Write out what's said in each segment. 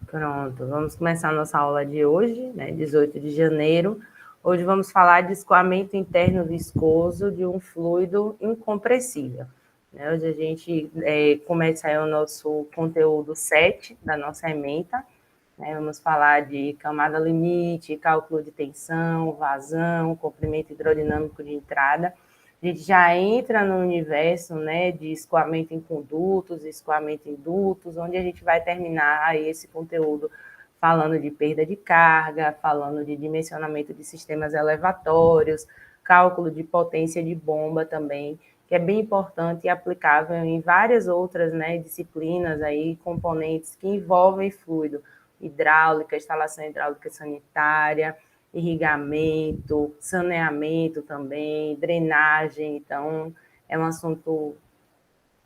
Pronto, vamos começar a nossa aula de hoje, né, 18 de janeiro. Hoje vamos falar de escoamento interno viscoso de um fluido incompressível. Hoje a gente começa aí o nosso conteúdo 7 da nossa ementa. Vamos falar de camada limite, cálculo de tensão, vazão, comprimento hidrodinâmico de entrada. A gente já entra no universo, né, de escoamento em condutos, escoamento em dutos, onde a gente vai terminar aí esse conteúdo falando de perda de carga, falando de dimensionamento de sistemas elevatórios, cálculo de potência de bomba também, que é bem importante e aplicável em várias outras, né, disciplinas, aí, componentes que envolvem fluido, hidráulica, instalação hidráulica sanitária, irrigamento, saneamento também, drenagem. Então, é um assunto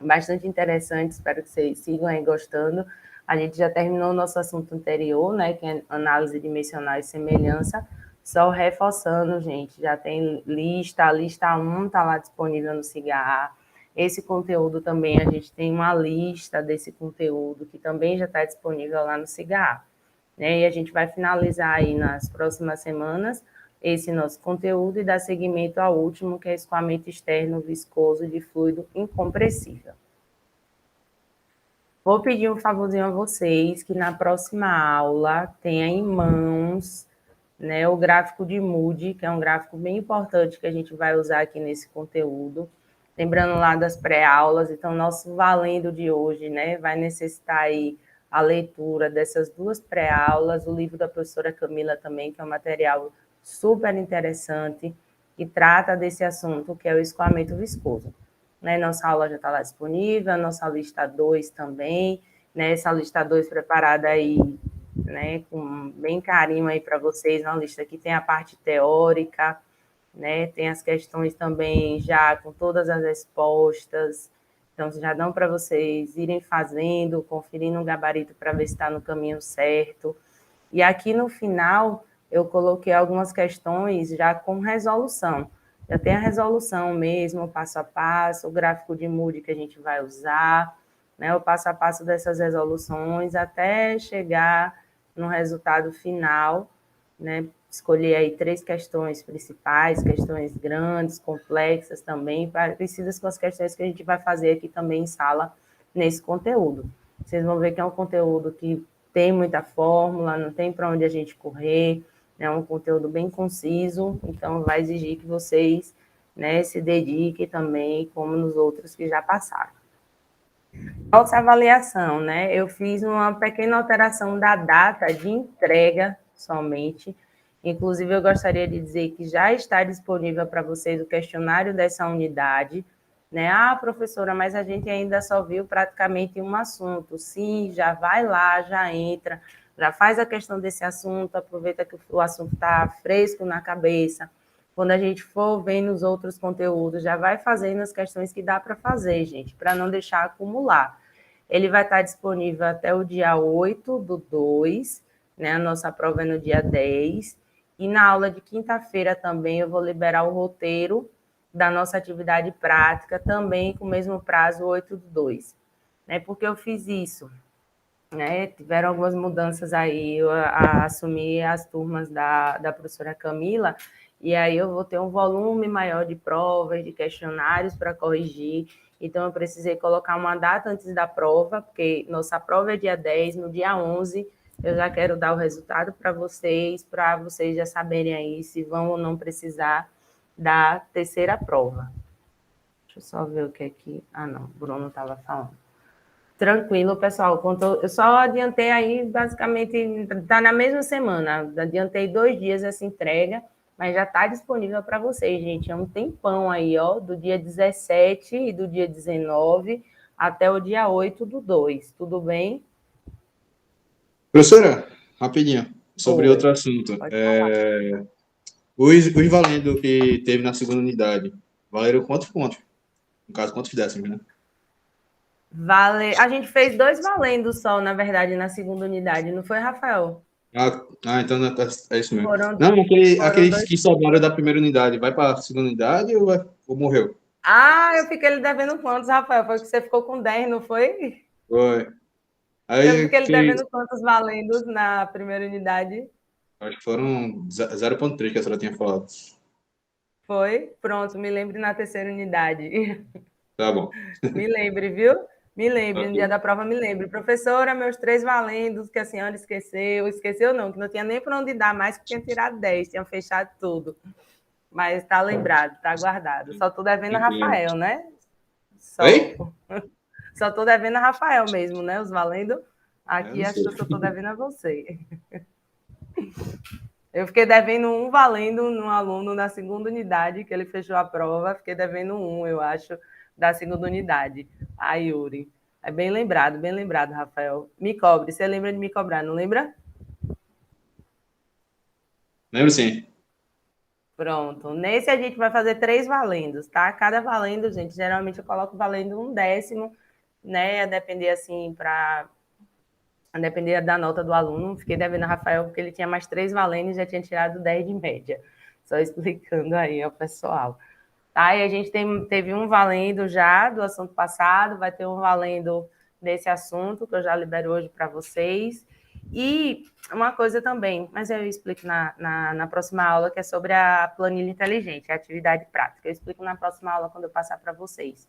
bastante interessante, espero que vocês sigam aí gostando. A gente já terminou o nosso assunto anterior, né, que é análise dimensional e semelhança, só reforçando, gente, já tem lista, a lista 1 está lá disponível no SIGA. Esse conteúdo também, a gente tem uma lista desse conteúdo que também já está disponível lá no SIGA. E a gente vai finalizar aí nas próximas semanas esse nosso conteúdo e dar seguimento ao último, que é escoamento externo viscoso de fluido incompressível. Vou pedir um favorzinho a vocês, que na próxima aula tenha em mãos, né, o gráfico de Moody, que é um gráfico bem importante que a gente vai usar aqui nesse conteúdo. Lembrando lá das pré-aulas, então nosso valendo de hoje, né, vai necessitar aí a leitura dessas duas pré-aulas, o livro da professora Camila também, que é um material super interessante, que trata desse assunto, que é o escoamento viscoso. Nossa aula já está lá disponível, a nossa lista 2 também, né, essa lista 2 preparada aí, né, com bem carinho aí para vocês, na lista aqui tem a parte teórica, né, tem as questões também já com todas as respostas, então já dão para vocês irem fazendo, conferindo o gabarito para ver se está no caminho certo. E aqui no final eu coloquei algumas questões já com resolução. Já tem a resolução mesmo, passo a passo, o gráfico de Moody que a gente vai usar, né, o passo a passo dessas resoluções até chegar no resultado final, né, escolher aí 3 questões principais, questões grandes, complexas também, parecidas com as questões que a gente vai fazer aqui também em sala, nesse conteúdo. Vocês vão ver que é um conteúdo que tem muita fórmula, não tem para onde a gente correr, é um conteúdo bem conciso, então vai exigir que vocês, né, se dediquem também, como nos outros que já passaram. Nossa avaliação, né, eu fiz uma pequena alteração da data de entrega somente. Inclusive, eu gostaria de dizer que já está disponível para vocês o questionário dessa unidade, né? Ah, professora, mas a gente ainda só viu praticamente um assunto. Sim, já vai lá, já entra, já faz a questão desse assunto, aproveita que o assunto está fresco na cabeça. Quando a gente for vendo os outros conteúdos, já vai fazendo as questões que dá para fazer, gente, para não deixar acumular. Ele vai estar disponível até o dia 8/2, né? A nossa prova é no dia 10. E na aula de quinta-feira também eu vou liberar o roteiro da nossa atividade prática, também com o mesmo prazo, 8/2. Né? Por que eu fiz isso? Né? Tiveram algumas mudanças aí, eu assumi as turmas da professora Camila, e aí eu vou ter um volume maior de provas, de questionários para corrigir, então eu precisei colocar uma data antes da prova, porque nossa prova é dia 10, no dia 11 eu já quero dar o resultado para vocês já saberem aí se vão ou não precisar da terceira prova. Deixa eu só ver o que é que... Ah, não, o Bruno estava falando. Tranquilo, pessoal. Eu só adiantei aí, basicamente, está na mesma semana. Adiantei 2 dias essa entrega, mas já está disponível para vocês, gente. É um tempão aí, ó, do dia 17 e do dia 19 até o dia 8/2. Tudo bem? Professora, rapidinho, sobre outro assunto. Pode falar. Os valendo que teve na segunda unidade, valeram quantos pontos? No caso, quantos décimos, né? A gente fez 2 valendo só, na verdade, na segunda unidade, não foi, Rafael? Então é isso mesmo. Foram Aqueles dois... que sobraram da primeira unidade, vai para a segunda unidade ou morreu? Ah, eu fiquei lhe devendo quantos, Rafael? Foi que você ficou com 10, não foi? Foi. Eu Aí fiquei ele fiquei, devendo quantos valendos na primeira unidade? acho que foram 0,3 que a senhora tinha falado. Foi? Pronto, me lembre na terceira unidade. Tá bom. Me lembre, viu? Me lembre, no dia Ok. da prova, me lembre. Professora, meus 3 valendos que a senhora esqueceu. Esqueceu não, que não tinha nem para onde dar mais, que tinha tirado 10, tinha fechado tudo. Mas está lembrado, está guardado. Só estou devendo a Tranquilo. Rafael, né? Só. Oi? Só estou devendo a Rafael mesmo, né? Os valendo. Eu Aqui não acho sei. que eu só estou devendo a você. Eu fiquei devendo um valendo num aluno na segunda unidade, que ele fechou a prova. Fiquei devendo um, eu acho, da segunda unidade. A Yuri. É bem lembrado, Rafael. Me cobre. Você lembra de me cobrar, não lembra? Lembro sim. Pronto. Nesse a gente vai fazer 3 valendos, tá? Cada valendo, gente, geralmente eu coloco valendo um décimo, né? A depender assim, para a depender da nota do aluno. Fiquei devendo a Rafael porque ele tinha mais 3 valendos e já tinha tirado 10 de média. Só explicando aí ao pessoal. Tá? E a gente teve um valendo já do assunto passado, vai ter um valendo desse assunto que eu já libero hoje para vocês. E uma coisa também, mas eu explico na próxima aula, que é sobre a planilha inteligente, a atividade prática. Eu explico na próxima aula quando eu passar para vocês.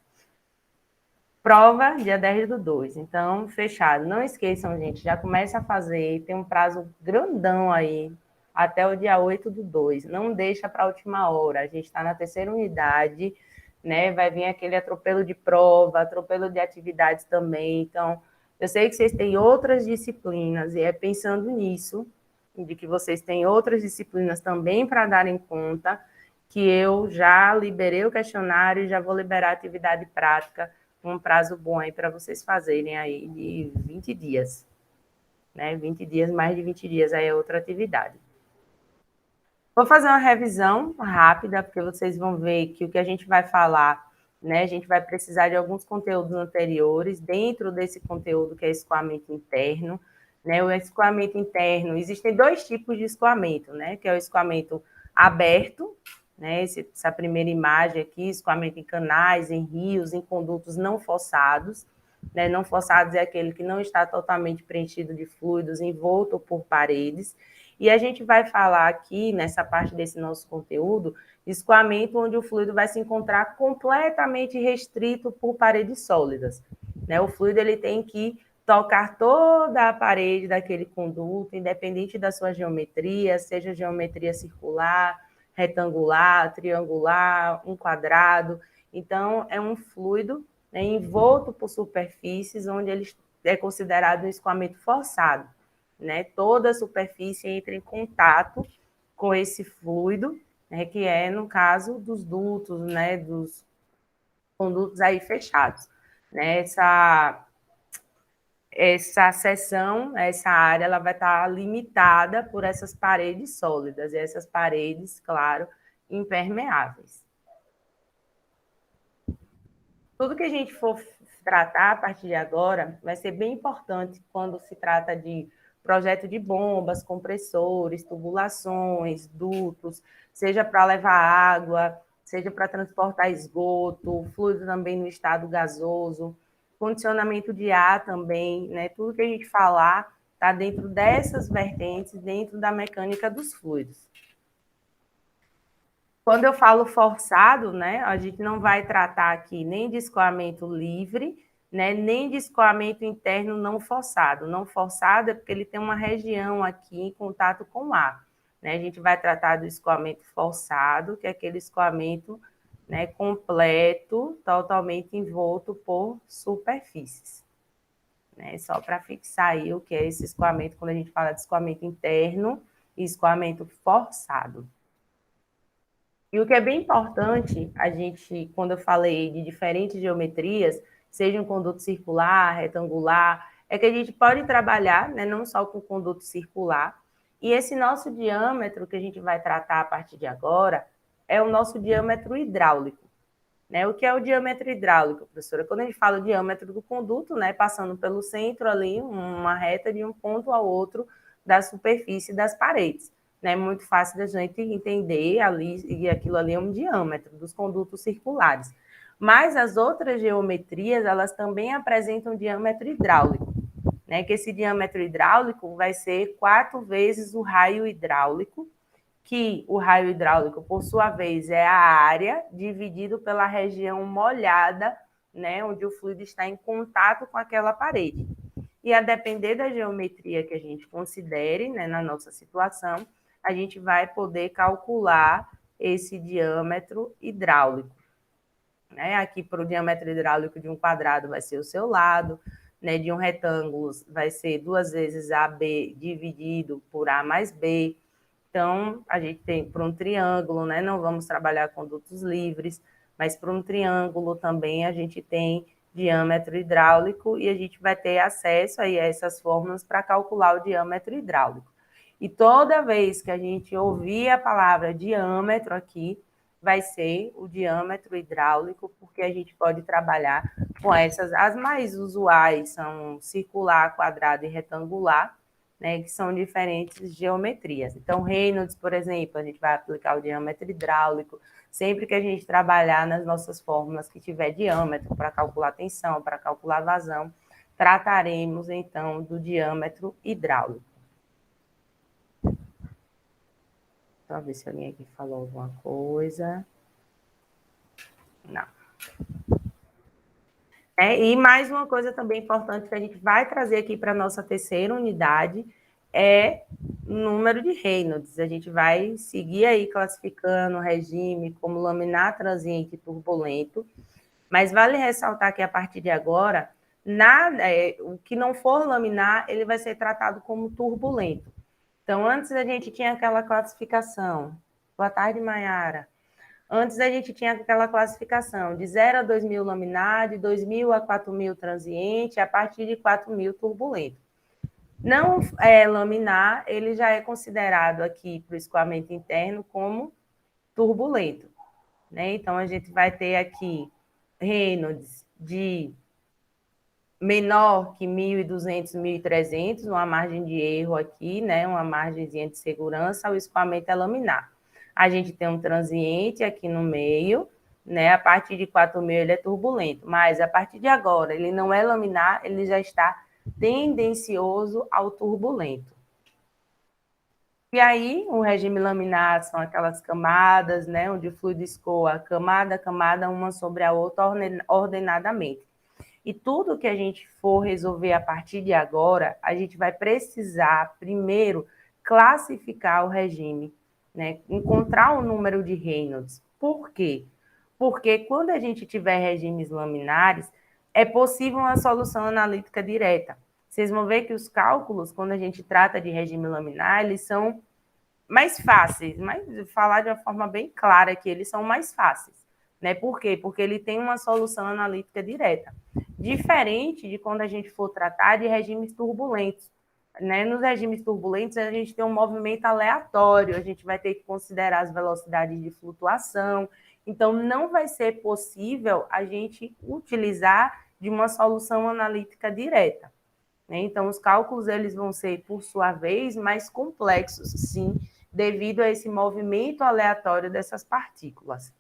Prova, dia 10/2. Então, fechado. Não esqueçam, gente, já começa a fazer, tem um prazo grandão aí, até o dia 8/2. Não deixa para a última hora. A gente está na terceira unidade, né? Vai vir aquele atropelo de prova, atropelo de atividades também. Então, eu sei que vocês têm outras disciplinas, e é pensando nisso, de que vocês têm outras disciplinas também para darem conta, que eu já liberei o questionário e já vou liberar a atividade prática, um prazo bom aí para vocês fazerem aí de 20 dias, né? 20 dias, mais de 20 dias aí é outra atividade. Vou fazer uma revisão rápida, porque vocês vão ver que o que a gente vai falar, né? A gente vai precisar de alguns conteúdos anteriores, dentro desse conteúdo que é escoamento interno, né? O escoamento interno, existem 2 tipos de escoamento, né? Que é o escoamento aberto, né? Essa primeira imagem aqui, escoamento em canais, em rios, em condutos não fossados, né? Não fossados é aquele que não está totalmente preenchido de fluidos, envolto por paredes. E a gente vai falar aqui, nessa parte desse nosso conteúdo, escoamento onde o fluido vai se encontrar completamente restrito por paredes sólidas, né? O fluido ele tem que tocar toda a parede daquele conduto, independente da sua geometria, seja geometria circular, retangular, triangular, um quadrado. Então, é um fluido, né, envolto por superfícies onde ele é considerado um escoamento forçado, né? Toda a superfície entra em contato com esse fluido, né, que é, no caso, dos dutos, né, dos condutos aí fechados. Né? Essa seção, essa área, ela vai estar limitada por essas paredes sólidas, e essas paredes, claro, impermeáveis. Tudo que a gente for tratar a partir de agora vai ser bem importante quando se trata de projeto de bombas, compressores, tubulações, dutos, seja para levar água, seja para transportar esgoto, fluido também no estado gasoso, condicionamento de ar também, né? Tudo que a gente falar está dentro dessas vertentes, dentro da mecânica dos fluidos. Quando eu falo forçado, né, a gente não vai tratar aqui nem de escoamento livre, né, nem de escoamento interno não forçado. Não forçado é porque ele tem uma região aqui em contato com o ar. Né? A gente vai tratar do escoamento forçado, que é aquele escoamento, né, completo, totalmente envolto por superfícies. Né? Só para fixar aí o que é esse escoamento, quando a gente fala de escoamento interno e escoamento forçado. E o que é bem importante, a gente, quando eu falei de diferentes geometrias, seja um conduto circular, retangular, é que a gente pode trabalhar, né, não só com conduto circular, e esse nosso diâmetro que a gente vai tratar a partir de agora é o nosso diâmetro hidráulico. Né? O que é o diâmetro hidráulico, professora? Quando a gente fala o diâmetro do conduto, né, passando pelo centro ali, uma reta de um ponto ao outro da superfície das paredes. É muito fácil da gente entender ali, e aquilo ali é um diâmetro dos condutos circulares. Mas as outras geometrias, elas também apresentam diâmetro hidráulico. né, que esse diâmetro hidráulico vai ser 4 vezes o raio hidráulico, que o raio hidráulico, por sua vez, é a área dividido pela região molhada, né, onde o fluido está em contato com aquela parede. E a depender da geometria que a gente considere, né, na nossa situação, a gente vai poder calcular esse diâmetro hidráulico. Né? Aqui, para o diâmetro hidráulico de um quadrado, vai ser o seu lado, né? De um retângulo, vai ser 2 vezes AB dividido por A mais B. Então, a gente tem para um triângulo, né? Não vamos trabalhar com dutos livres, mas para um triângulo também a gente tem diâmetro hidráulico e a gente vai ter acesso aí a essas fórmulas para calcular o diâmetro hidráulico. E toda vez que a gente ouvir a palavra diâmetro aqui, vai ser o diâmetro hidráulico, porque a gente pode trabalhar com essas. As mais usuais são circular, quadrado e retangular, né, que são diferentes geometrias. Então, Reynolds, por exemplo, a gente vai aplicar o diâmetro hidráulico. Sempre que a gente trabalhar nas nossas fórmulas que tiver diâmetro para calcular tensão, para calcular vazão, trataremos, então, do diâmetro hidráulico. Deixa eu ver se alguém aqui falou alguma coisa. Não. E mais uma coisa também importante que a gente vai trazer aqui para a nossa terceira unidade é o número de Reynolds. A gente vai seguir aí classificando o regime como laminar, transiente e turbulento, mas vale ressaltar que a partir de agora, o que não for laminar, ele vai ser tratado como turbulento. Então, antes a gente tinha aquela classificação. Boa tarde, Maiara. Antes a gente tinha aquela classificação de 0 a 2.000 laminar, de 2.000 a 4.000 transiente, a partir de 4.000 turbulento. Não laminar, ele já é considerado aqui para o escoamento interno como turbulento. Né? Então, a gente vai ter aqui Reynolds de menor que 1.200, 1.300, uma margem de erro aqui, né? Uma margemzinha de segurança, o escoamento é laminar. A gente tem um transiente aqui no meio, né? A partir de 4.000 ele é turbulento, mas a partir de agora ele não é laminar, ele já está tendencioso ao turbulento. E aí, o regime laminar são aquelas camadas, né? Onde o fluido escoa camada a camada, uma sobre a outra, ordenadamente. E tudo que a gente for resolver a partir de agora, a gente vai precisar, primeiro, classificar o regime, né? Encontrar o número de Reynolds. Por quê? Porque quando a gente tiver regimes laminares, é possível uma solução analítica direta. Vocês vão ver que os cálculos, quando a gente trata de regime laminar, eles são mais fáceis, mas falar de uma forma bem clara que eles são mais fáceis. Né? Por quê? Porque ele tem uma solução analítica direta. Diferente de quando a gente for tratar de regimes turbulentos. Né? Nos regimes turbulentos, a gente tem um movimento aleatório, a gente vai ter que considerar as velocidades de flutuação. Então, não vai ser possível a gente utilizar de uma solução analítica direta. Né? Então, os cálculos eles vão ser, por sua vez, mais complexos, sim, devido a esse movimento aleatório dessas partículas.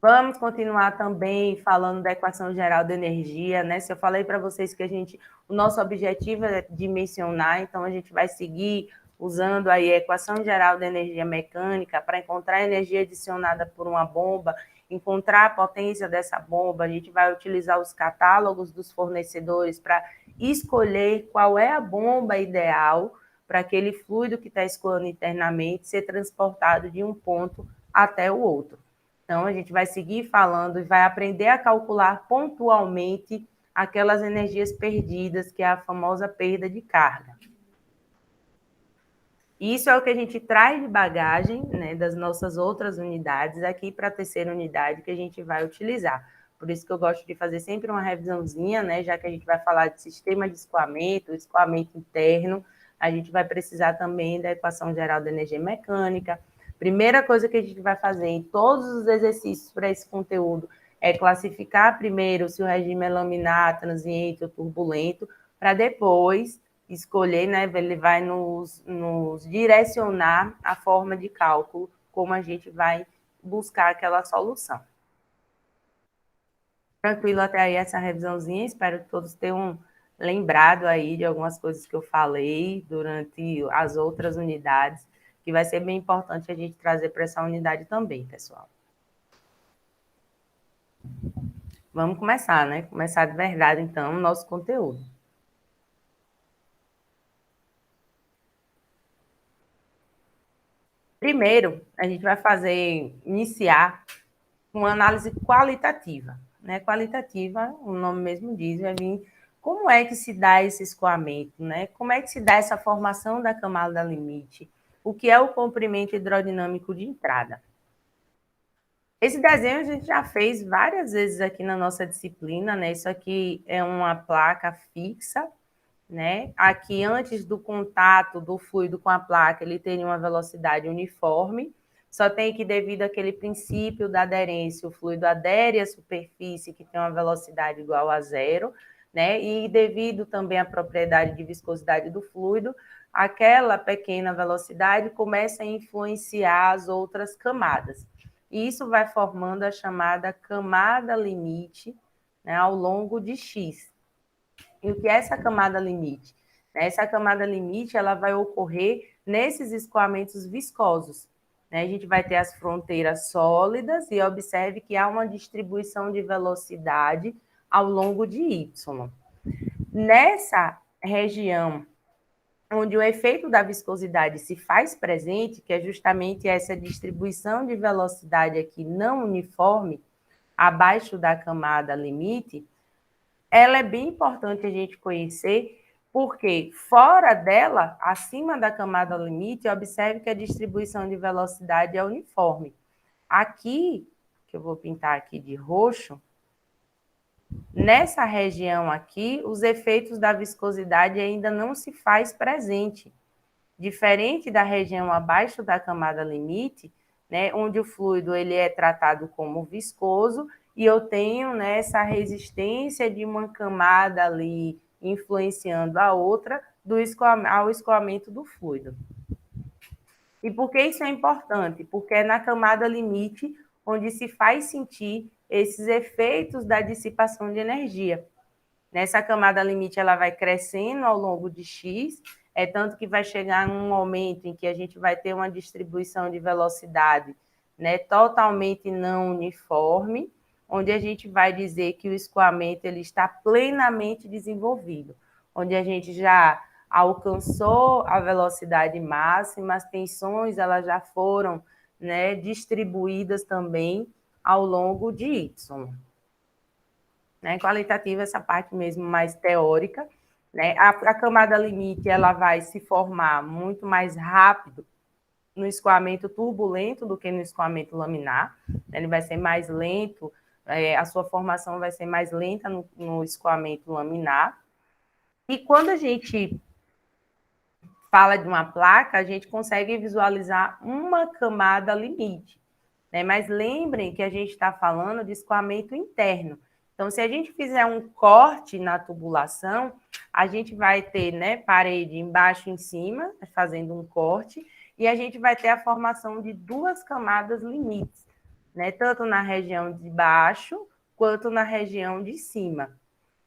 Vamos continuar também falando da equação geral de energia, né? Se eu falei para vocês que o nosso objetivo é dimensionar, então a gente vai seguir usando aí a equação geral de energia mecânica para encontrar a energia adicionada por uma bomba, encontrar a potência dessa bomba, a gente vai utilizar os catálogos dos fornecedores para escolher qual é a bomba ideal para aquele fluido que está escoando internamente ser transportado de um ponto até o outro. Então, a gente vai seguir falando e vai aprender a calcular pontualmente aquelas energias perdidas, que é a famosa perda de carga. Isso é o que a gente traz de bagagem, né, das nossas outras unidades aqui para a terceira unidade que a gente vai utilizar. Por isso que eu gosto de fazer sempre uma revisãozinha, né, já que a gente vai falar de sistema de escoamento interno, a gente vai precisar também da equação geral da energia mecânica. Primeira coisa que a gente vai fazer em todos os exercícios para esse conteúdo é classificar primeiro se o regime é laminar, transiente ou turbulento, para depois escolher, né, ele vai nos direcionar a forma de cálculo, como a gente vai buscar aquela solução. Tranquilo até aí essa revisãozinha, espero que todos tenham lembrado aí de algumas coisas que eu falei durante as outras unidades, que vai ser bem importante a gente trazer para essa unidade também, pessoal. Vamos começar, né? Começar de verdade, então, o nosso conteúdo. Primeiro, a gente vai iniciar com uma análise qualitativa. Né? Qualitativa, o nome mesmo diz, vai vir como é que se dá esse escoamento, né? Como é que se dá essa formação da camada limite, o que é o comprimento hidrodinâmico de entrada. Esse desenho a gente já fez várias vezes aqui na nossa disciplina, né? Isso aqui é uma placa fixa, né? Aqui, antes do contato do fluido com a placa, ele teria uma velocidade uniforme, só tem que, devido àquele princípio da aderência, o fluido adere à superfície, que tem uma velocidade igual a zero, né? E devido também à propriedade de viscosidade do fluido, aquela pequena velocidade começa a influenciar as outras camadas. E isso vai formando a chamada camada limite, né, ao longo de X. E o que é essa camada limite? Essa camada limite ela vai ocorrer nesses escoamentos viscosos. A gente vai ter as fronteiras sólidas e observe que há uma distribuição de velocidade ao longo de Y. Nessa região onde o efeito da viscosidade se faz presente, que é justamente essa distribuição de velocidade aqui não uniforme, abaixo da camada limite, ela é bem importante a gente conhecer, porque fora dela, acima da camada limite, observe que a distribuição de velocidade é uniforme. Aqui, que eu vou pintar aqui de roxo, nessa região aqui, os efeitos da viscosidade ainda não se faz presente. Diferente da região abaixo da camada limite, né, onde o fluido ele é tratado como viscoso e eu tenho, né, essa resistência de uma camada ali influenciando a outra ao escoamento do fluido. E por que isso é importante? Porque é na camada limite onde se faz sentir esses efeitos da dissipação de energia. Nessa camada limite, ela vai crescendo ao longo de X, é tanto que vai chegar num momento em que a gente vai ter uma distribuição de velocidade, né, totalmente não uniforme, onde a gente vai dizer que o escoamento ele está plenamente desenvolvido, onde a gente já alcançou a velocidade máxima, as tensões elas já foram, né, distribuídas também ao longo de Y. Né? Qualitativa, essa parte mesmo mais teórica. Né? A camada limite ela vai se formar muito mais rápido no escoamento turbulento do que no escoamento laminar. Ele vai ser mais lento, a sua formação vai ser mais lenta no escoamento laminar. E quando a gente fala de uma placa, a gente consegue visualizar uma camada limite. Né? Mas lembrem que a gente está falando de escoamento interno. Então, se a gente fizer um corte na tubulação, a gente vai ter, né, parede embaixo e em cima, fazendo um corte, e a gente vai ter a formação de duas camadas limites, né, tanto na região de baixo quanto na região de cima.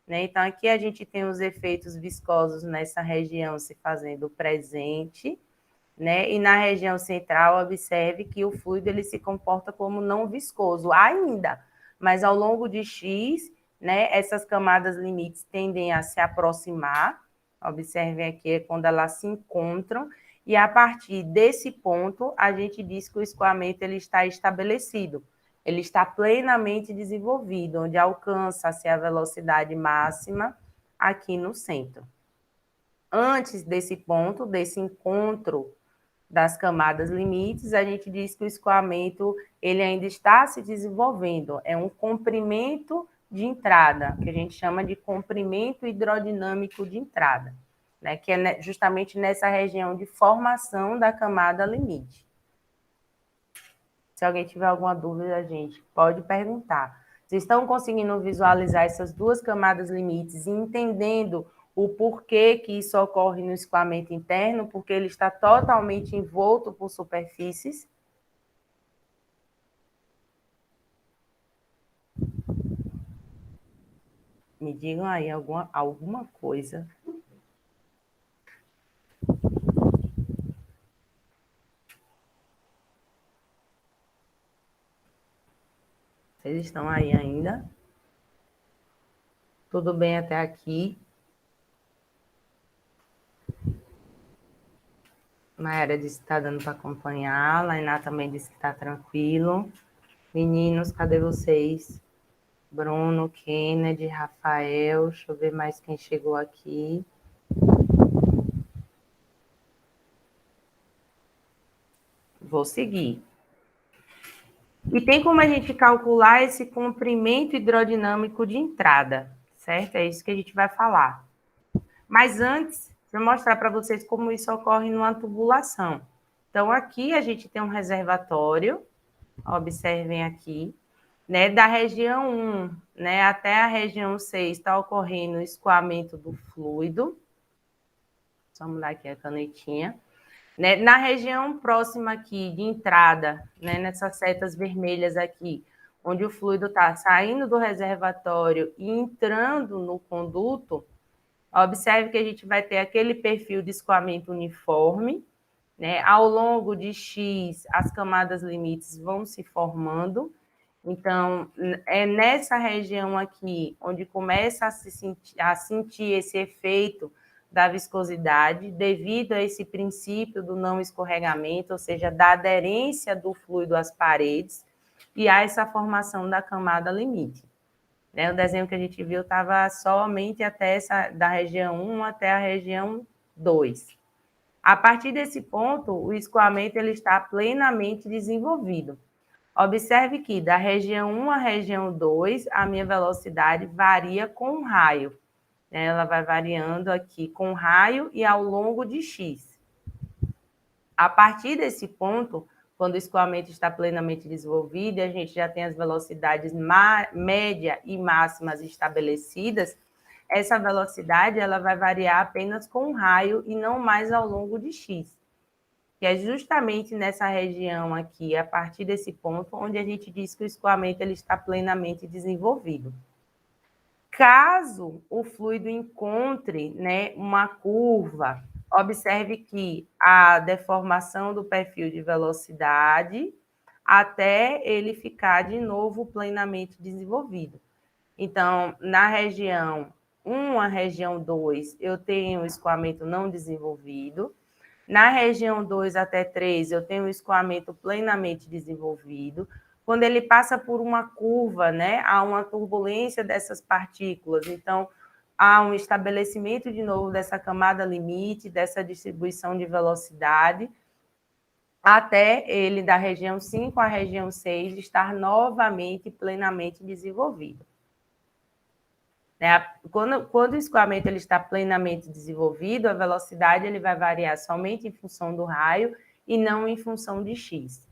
Né? Então, aqui a gente tem os efeitos viscosos nessa região se fazendo presente, né? E na região central, observe que o fluido ele se comporta como não viscoso ainda, mas ao longo de X, né, essas camadas limites tendem a se aproximar. Observem aqui é quando elas se encontram, e a partir desse ponto, a gente diz que o escoamento ele está estabelecido, ele está plenamente desenvolvido, onde alcança-se a velocidade máxima aqui no centro. Antes desse ponto, desse encontro das camadas limites, a gente diz que o escoamento ele ainda está se desenvolvendo, é um comprimento de entrada, que a gente chama de comprimento hidrodinâmico de entrada, né, que é justamente nessa região de formação da camada limite. Se alguém tiver alguma dúvida, gente, pode perguntar. Vocês estão conseguindo visualizar essas duas camadas limites e entendendo o porquê que isso ocorre no escoamento interno, porque ele está totalmente envolto por superfícies? Me digam aí alguma coisa. Vocês estão aí ainda? Tudo bem até aqui? Maera disse que está dando para acompanhar. Lainá também disse que está tranquilo. Meninos, cadê vocês? Bruno, Kennedy, Rafael. Deixa eu ver mais quem chegou aqui. Vou seguir. E tem como a gente calcular esse comprimento hidrodinâmico de entrada, certo? É isso que a gente vai falar. Mas antes, vou mostrar para vocês como isso ocorre numa tubulação. Então, aqui a gente tem um reservatório, observem aqui, né, da região 1, né, até a região 6 está ocorrendo o escoamento do fluido. Só mudar aqui a canetinha. Né, na região próxima aqui de entrada, né, nessas setas vermelhas aqui, onde o fluido está saindo do reservatório e entrando no conduto, observe que a gente vai ter aquele perfil de escoamento uniforme, né? Ao longo de X, as camadas limites vão se formando. Então, é nessa região aqui onde começa a sentir esse efeito da viscosidade, devido a esse princípio do não escorregamento, ou seja, da aderência do fluido às paredes, e a essa formação da camada limite. O desenho que a gente viu estava somente até da região 1 até a região 2. A partir desse ponto, o escoamento ele está plenamente desenvolvido. Observe que da região 1 à região 2, a minha velocidade varia com o raio. Ela vai variando aqui com o raio e ao longo de X. A partir desse ponto, quando o escoamento está plenamente desenvolvido e a gente já tem as velocidades média e máximas estabelecidas, essa velocidade ela vai variar apenas com o raio e não mais ao longo de X, que é justamente nessa região aqui, a partir desse ponto, onde a gente diz que o escoamento ele está plenamente desenvolvido. Caso o fluido encontre, né, uma curva, observe que a deformação do perfil de velocidade até ele ficar de novo plenamente desenvolvido. Então, na região 1 a região 2, eu tenho o escoamento não desenvolvido. Na região 2 até 3, eu tenho o escoamento plenamente desenvolvido. Quando ele passa por uma curva, né, há uma turbulência dessas partículas, então há um estabelecimento de novo dessa camada limite, dessa distribuição de velocidade, até ele da região 5 à região 6 estar novamente plenamente desenvolvido. Quando o escoamento ele está plenamente desenvolvido, a velocidade ele vai variar somente em função do raio e não em função de X.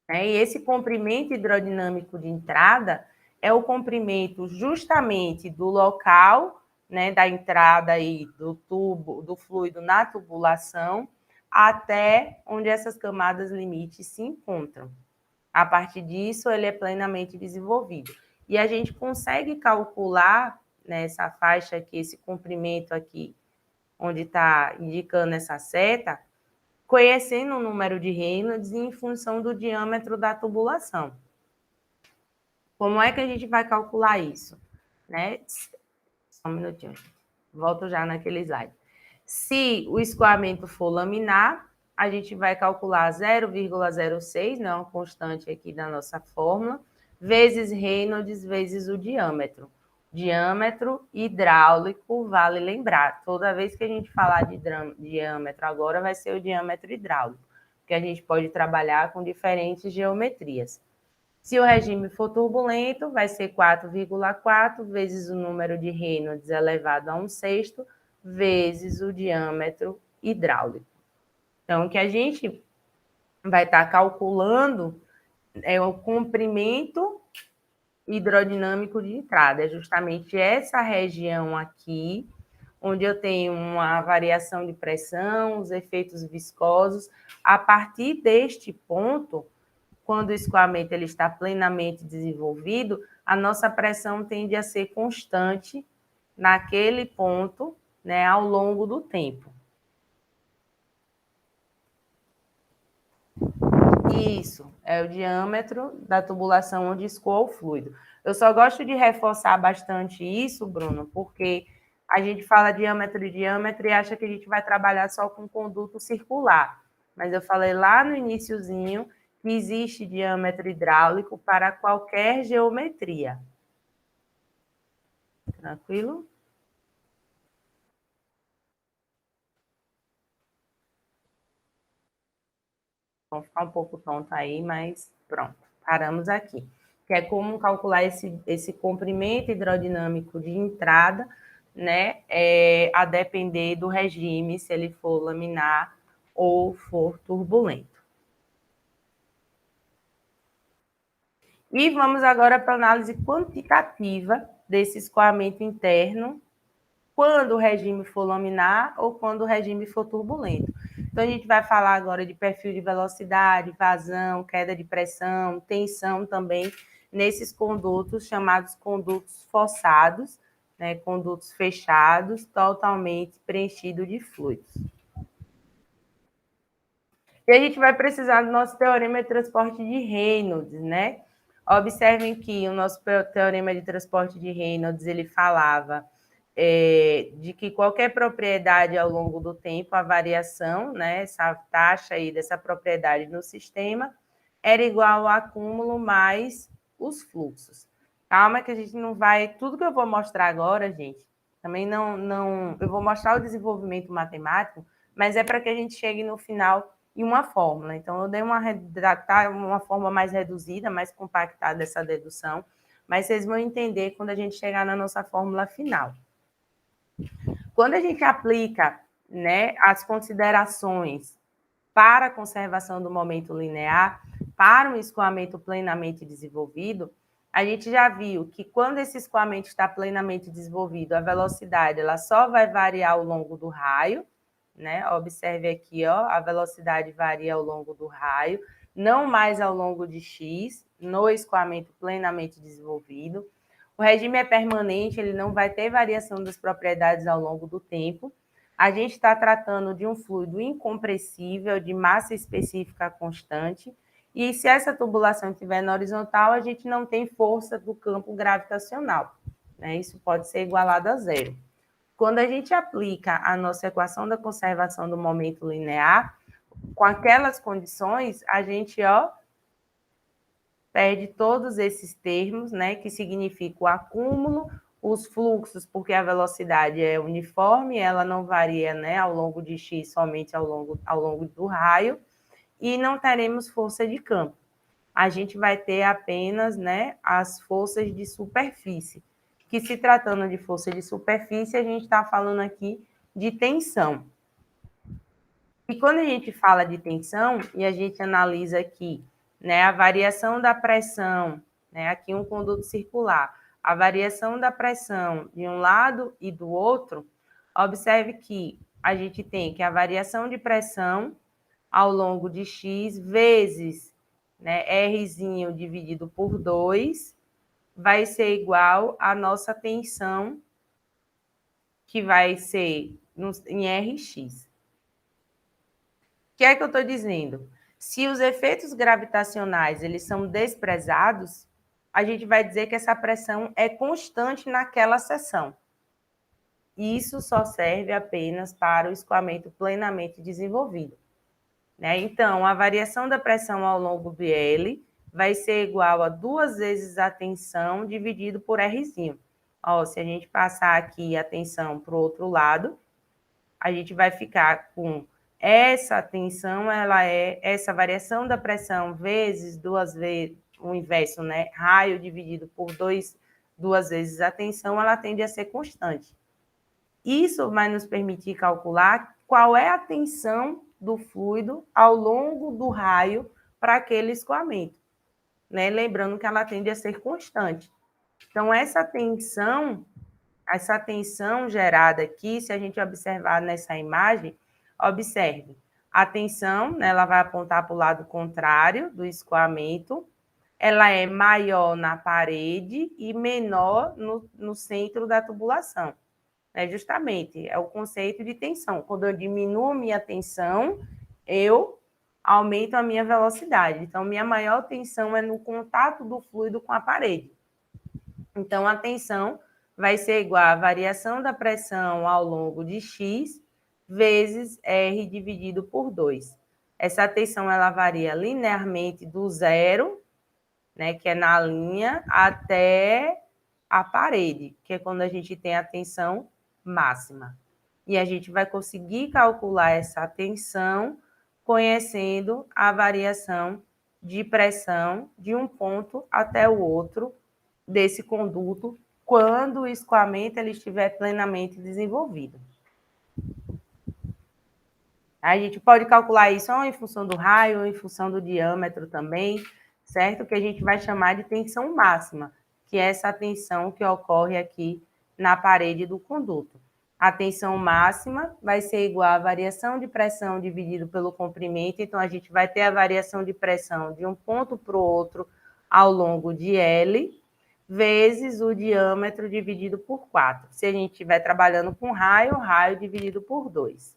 E esse comprimento hidrodinâmico de entrada é o comprimento justamente do local, né, da entrada aí do tubo, do fluido na tubulação, até onde essas camadas limites se encontram. A partir disso, ele é plenamente desenvolvido. E a gente consegue calcular nessa faixa aqui, esse comprimento aqui, onde está indicando essa seta, conhecendo o número de Reynolds em função do diâmetro da tubulação. Como é que a gente vai calcular isso? Né? Só um minutinho. Volto já naquele slide. Se o escoamento for laminar, a gente vai calcular 0,06, não é uma constante aqui da nossa fórmula, vezes Reynolds, vezes o diâmetro. Diâmetro hidráulico, vale lembrar. Toda vez que a gente falar de diâmetro agora, vai ser o diâmetro hidráulico, porque a gente pode trabalhar com diferentes geometrias. Se o regime for turbulento, vai ser 4,4 vezes o número de Reynolds elevado a 1/6, vezes o diâmetro hidráulico. Então, o que a gente vai estar calculando é o comprimento hidrodinâmico de entrada. É justamente essa região aqui, onde eu tenho uma variação de pressão, os efeitos viscosos. A partir deste ponto, quando o escoamento ele está plenamente desenvolvido, a nossa pressão tende a ser constante naquele ponto, né, ao longo do tempo. Isso, é o diâmetro da tubulação onde escoa o fluido. Eu só gosto de reforçar bastante isso, Bruno, porque a gente fala diâmetro e acha que a gente vai trabalhar só com conduto circular. Mas eu falei lá no iniciozinho que existe diâmetro hidráulico para qualquer geometria. Tranquilo? Vão ficar um pouco tonto aí, mas pronto, paramos aqui. Que é como calcular esse comprimento hidrodinâmico de entrada, né, a depender do regime, se ele for laminar ou for turbulento. E vamos agora para a análise quantitativa desse escoamento interno, quando o regime for laminar ou quando o regime for turbulento. Então, a gente vai falar agora de perfil de velocidade, vazão, queda de pressão, tensão também, nesses condutos chamados condutos forçados, né, condutos fechados, totalmente preenchidos de fluidos. E a gente vai precisar do nosso teorema de transporte de Reynolds, né? Observem que o nosso teorema de transporte de Reynolds, ele falava de que qualquer propriedade ao longo do tempo, a variação, né, essa taxa aí dessa propriedade no sistema, era igual ao acúmulo mais os fluxos. Calma que a gente não vai... Tudo que eu vou mostrar agora, gente, também não eu vou mostrar o desenvolvimento matemático, mas é para que a gente chegue no final em uma fórmula. Então, eu dei uma forma mais reduzida, mais compactada dessa dedução, mas vocês vão entender quando a gente chegar na nossa fórmula final. Quando a gente aplica, né, as considerações para a conservação do momento linear, para um escoamento plenamente desenvolvido, a gente já viu que quando esse escoamento está plenamente desenvolvido, a velocidade ela só vai variar ao longo do raio, né? Observe aqui, ó, a velocidade varia ao longo do raio, não mais ao longo de x, no escoamento plenamente desenvolvido. O regime é permanente, ele não vai ter variação das propriedades ao longo do tempo. A gente está tratando de um fluido incompressível, de massa específica constante, e se essa tubulação estiver na horizontal, a gente não tem força do campo gravitacional, né? Isso pode ser igualado a zero. Quando a gente aplica a nossa equação da conservação do momento linear, com aquelas condições, a gente, ó, perde todos esses termos, né, que significa o acúmulo, os fluxos, porque a velocidade é uniforme, ela não varia, né, ao longo de x, somente ao longo do raio, e não teremos força de campo. A gente vai ter apenas, né, as forças de superfície, que se tratando de força de superfície, a gente está falando aqui de tensão. E quando a gente fala de tensão, e a gente analisa aqui, né, a variação da pressão, né, aqui um conduto circular, a variação da pressão de um lado e do outro, observe que a gente tem que a variação de pressão ao longo de x vezes, né, Rzinho dividido por 2 vai ser igual à nossa tensão, que vai ser em Rx. O que é que eu estou dizendo? Se os efeitos gravitacionais eles são desprezados, a gente vai dizer que essa pressão é constante naquela seção. Isso só serve apenas para o escoamento plenamente desenvolvido, né? Então, a variação da pressão ao longo do L vai ser igual a 2 vezes a tensão dividido por Rzinho. Ó, se a gente passar aqui a tensão para o outro lado, a gente vai ficar com essa tensão, ela é essa variação da pressão vezes 2 vezes o inverso, né? Raio dividido por 2 vezes a tensão, ela tende a ser constante. Isso vai nos permitir calcular qual é a tensão do fluido ao longo do raio para aquele escoamento, né? Lembrando que ela tende a ser constante. Então, essa tensão gerada aqui, se a gente observar nessa imagem, observe, a tensão, né, ela vai apontar para o lado contrário do escoamento, ela é maior na parede e menor no centro da tubulação. Justamente, é o conceito de tensão. Quando eu diminuo minha tensão, eu aumento a minha velocidade. Então, minha maior tensão é no contato do fluido com a parede. Então, a tensão vai ser igual à variação da pressão ao longo de X vezes R dividido por 2. Essa tensão ela varia linearmente do zero, que é na linha, até a parede, que é quando a gente tem a tensão máxima. E a gente vai conseguir calcular essa tensão conhecendo a variação de pressão de um ponto até o outro desse conduto quando o escoamento ele estiver plenamente desenvolvido. A gente pode calcular isso ou em função do raio, ou em função do diâmetro também, certo? Que a gente vai chamar de tensão máxima, que é essa tensão que ocorre aqui na parede do conduto. A tensão máxima vai ser igual à variação de pressão dividido pelo comprimento, então a gente vai ter a variação de pressão de um ponto para o outro ao longo de L, vezes o diâmetro dividido por 4. Se a gente estiver trabalhando com raio, raio dividido por 2.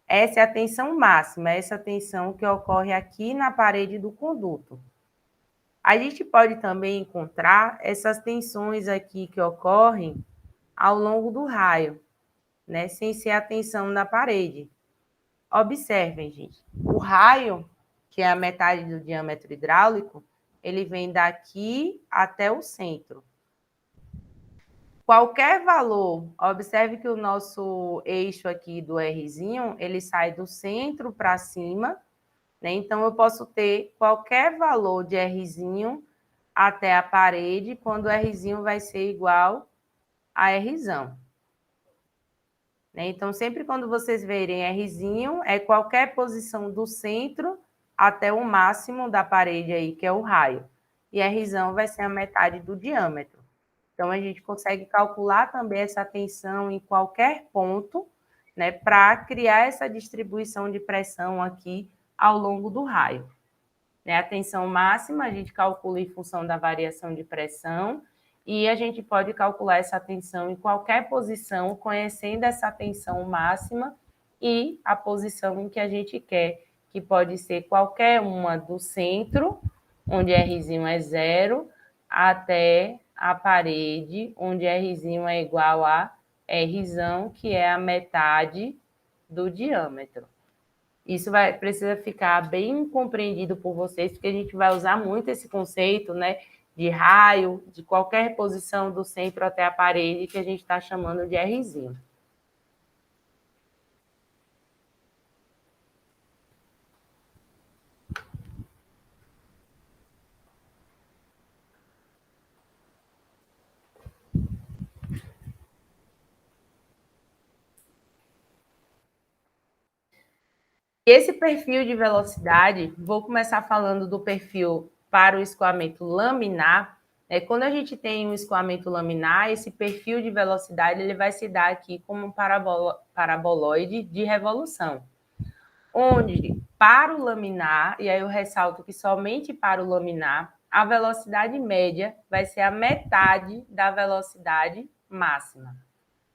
Essa é a tensão máxima, essa tensão que ocorre aqui na parede do conduto. A gente pode também encontrar essas tensões aqui que ocorrem ao longo do raio, sem ser a tensão da parede. Observem, gente, o raio, que é a metade do diâmetro hidráulico, ele vem daqui até o centro. Qualquer valor, observe que o nosso eixo aqui do Rzinho, ele sai do centro para cima, Então, eu posso ter qualquer valor de Rzinho até a parede, quando Rzinho vai ser igual a Rzão. Então, sempre quando vocês verem Rzinho, é qualquer posição do centro até o máximo da parede aí, que é o raio. E Rzão vai ser a metade do diâmetro. Então, a gente consegue calcular também essa tensão em qualquer ponto, para criar essa distribuição de pressão aqui ao longo do raio. A tensão máxima a gente calcula em função da variação de pressão e a gente pode calcular essa tensão em qualquer posição, conhecendo essa tensão máxima e a posição em que a gente quer, que pode ser qualquer uma do centro, onde Rzinho é 0, até a parede, onde Rzinho é igual a Rzão, que é a metade do diâmetro. Isso precisa ficar bem compreendido por vocês, porque a gente vai usar muito esse conceito, de raio, de qualquer posição do centro até a parede, que a gente está chamando de Rzinho. Esse perfil de velocidade, vou começar falando do perfil para o escoamento laminar. Quando a gente tem um escoamento laminar, esse perfil de velocidade ele vai se dar aqui como um paraboloide de revolução, onde para o laminar, e aí eu ressalto que somente para o laminar, a velocidade média vai ser a metade da velocidade máxima.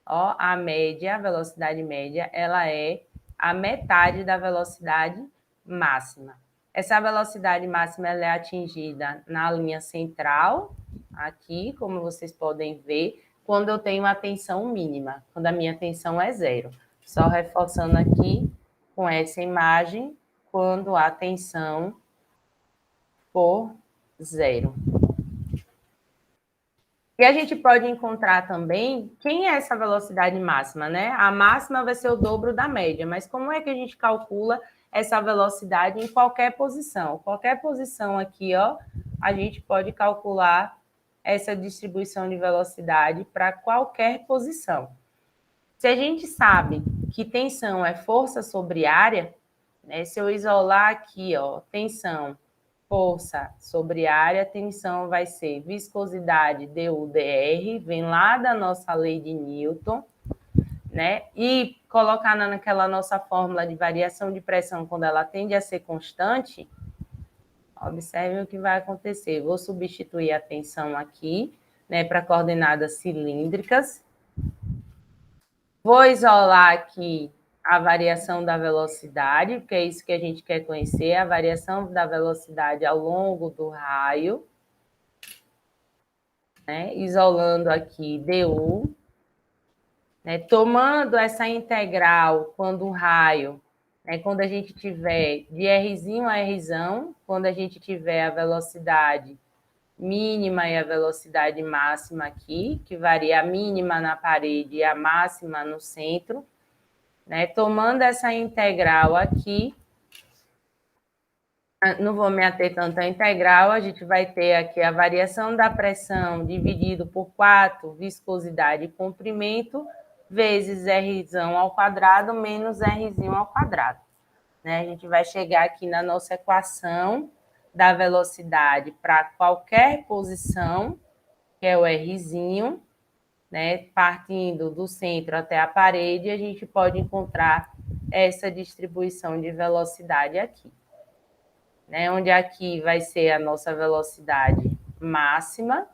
A média, a velocidade média, ela é a metade da velocidade máxima. Essa velocidade máxima ela é atingida na linha central, aqui, como vocês podem ver, quando eu tenho a tensão mínima, quando a minha tensão é 0. Só reforçando aqui com essa imagem, quando a tensão for 0. E a gente pode encontrar também quem é essa velocidade máxima, A máxima vai ser o dobro da média, mas como é que a gente calcula essa velocidade em qualquer posição? Qualquer posição aqui, a gente pode calcular essa distribuição de velocidade para qualquer posição. Se a gente sabe que tensão é força sobre área, se eu isolar aqui, tensão, força sobre área, tensão vai ser viscosidade du/dr, vem lá da nossa lei de Newton, E colocar naquela nossa fórmula de variação de pressão, quando ela tende a ser constante, Observem o que vai acontecer. Vou substituir a tensão aqui, né, para coordenadas cilíndricas. Vou isolar aqui a variação da velocidade, porque é isso que a gente quer conhecer, a variação da velocidade ao longo do raio. Né, isolando aqui du. Né, tomando essa integral quando o raio, né, quando a gente tiver de Rzinho a Rzão, quando a gente tiver a velocidade mínima e a velocidade máxima aqui, que varia a mínima na parede e a máxima no centro, né, tomando essa integral aqui, não vou me ater tanto à integral, a gente vai ter aqui a variação da pressão dividido por 4, viscosidade e comprimento, vezes Rzão ao quadrado menos Rzinho ao quadrado. Né? A gente vai chegar aqui na nossa equação da velocidade para qualquer posição, que é o Rzinho, né? Partindo do centro até a parede, a gente pode encontrar essa distribuição de velocidade aqui. Né? Onde aqui vai ser a nossa velocidade máxima,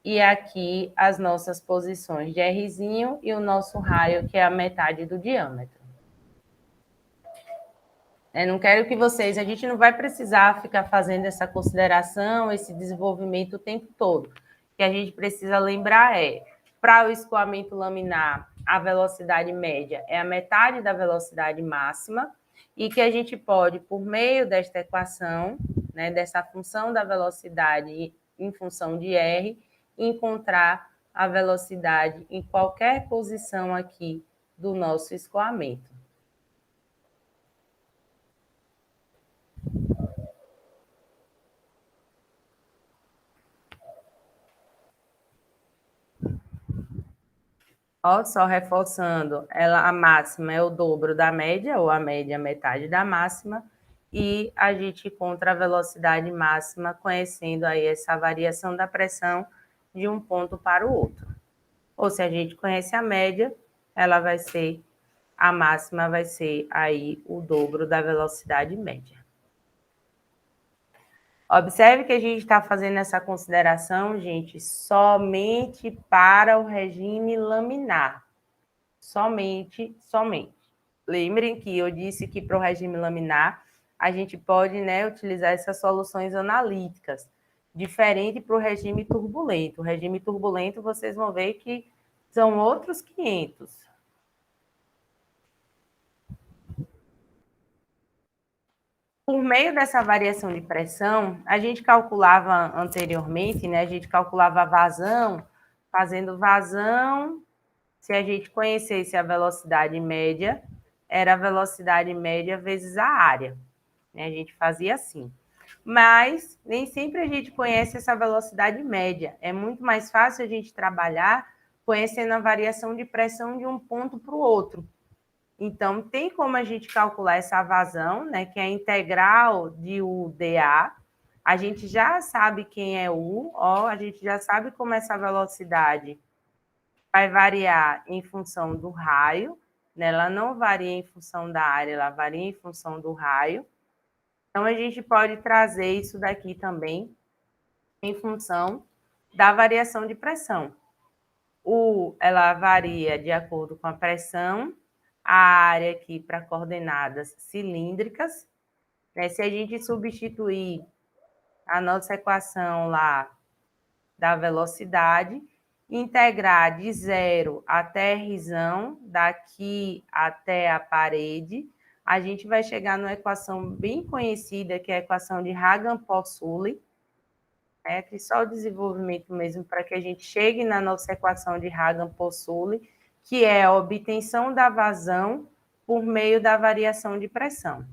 e aqui as nossas posições de Rzinho e o nosso raio, que é a metade do diâmetro. Não quero que vocês... A gente não vai precisar ficar fazendo essa consideração, esse desenvolvimento o tempo todo. O que a gente precisa lembrar é, para o escoamento laminar, a velocidade média é a metade da velocidade máxima, e que a gente pode, por meio desta equação, né, dessa função da velocidade em função de R, encontrar a velocidade em qualquer posição aqui do nosso escoamento. Ó, só reforçando, a máxima é o dobro da média, ou a média é metade da máxima, e a gente encontra a velocidade máxima conhecendo aí essa variação da pressão de um ponto para o outro. Ou se a gente conhece a média, a máxima vai ser aí o dobro da velocidade média. Observe que a gente está fazendo essa consideração, gente, somente para o regime laminar. Somente. Lembrem que eu disse que para o regime laminar, a gente pode, né, utilizar essas soluções analíticas, diferente para o regime turbulento. O regime turbulento, vocês vão ver que são outros 500. Por meio dessa variação de pressão, a gente calculava anteriormente, né, a gente calculava a vazão, fazendo vazão, se a gente conhecesse a velocidade média, era a velocidade média vezes a área. Né? A gente fazia assim. Mas nem sempre a gente conhece essa velocidade média. É muito mais fácil a gente trabalhar conhecendo a variação de pressão de um ponto para o outro. Então, tem como a gente calcular essa vazão, né, que é a integral de UdA. A gente já sabe quem é U, ó, a gente já sabe como essa velocidade vai variar em função do raio, né? Ela não varia em função da área, ela varia em função do raio. Então, a gente pode trazer isso daqui também em função da variação de pressão. Ela varia de acordo com a pressão, a área aqui para coordenadas cilíndricas. Né? Se a gente substituir a nossa equação lá da velocidade, integrar de 0 até Rzão, daqui até a parede, a gente vai chegar numa equação bem conhecida, que é a equação de Hagen-Poiseuille, né, que só o desenvolvimento mesmo para que a gente chegue na nossa equação de Hagen-Poiseuille, que é a obtenção da vazão por meio da variação de pressão.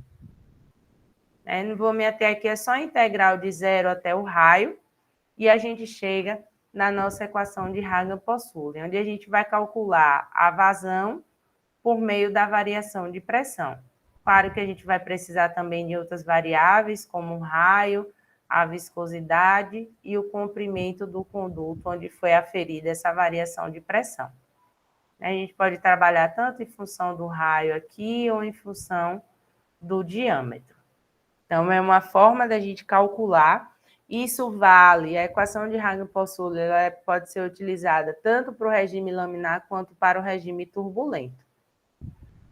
Não vou me ater aqui, é só a integral de 0 até o raio, e a gente chega na nossa equação de Hagen-Poiseuille, onde a gente vai calcular a vazão por meio da variação de pressão. Claro que a gente vai precisar também de outras variáveis, como o raio, a viscosidade e o comprimento do conduto, onde foi aferida essa variação de pressão. A gente pode trabalhar tanto em função do raio aqui ou em função do diâmetro. Então, é uma forma da gente calcular. Isso vale, a equação de Hagen-Poiseuille, ela pode ser utilizada tanto para o regime laminar quanto para o regime turbulento.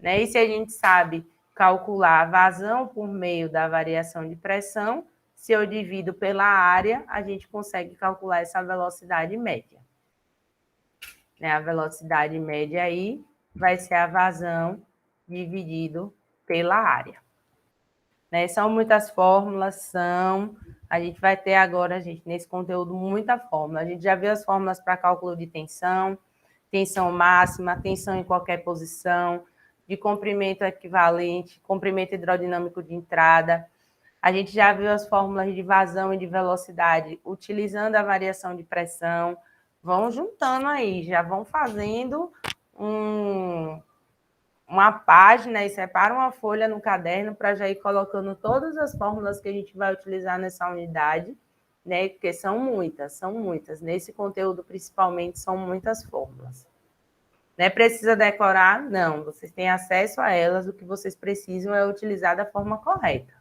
Né? E se a gente sabe calcular a vazão por meio da variação de pressão, se eu divido pela área, a gente consegue calcular essa velocidade média. Né? A velocidade média aí vai ser a vazão dividido pela área. Né? São muitas fórmulas, a gente vai ter agora, gente, nesse conteúdo, muita fórmula. A gente já viu as fórmulas para cálculo de tensão, tensão máxima, tensão em qualquer posição, de comprimento equivalente, comprimento hidrodinâmico de entrada. A gente já viu as fórmulas de vazão e de velocidade utilizando a variação de pressão. Vão juntando aí, já vão fazendo uma página e separa uma folha no caderno para já ir colocando todas as fórmulas que a gente vai utilizar nessa unidade, né? Porque são muitas, são muitas. Nesse conteúdo, principalmente, são muitas fórmulas. Né? Precisa decorar? Não, vocês têm acesso a elas, o que vocês precisam é utilizar da forma correta.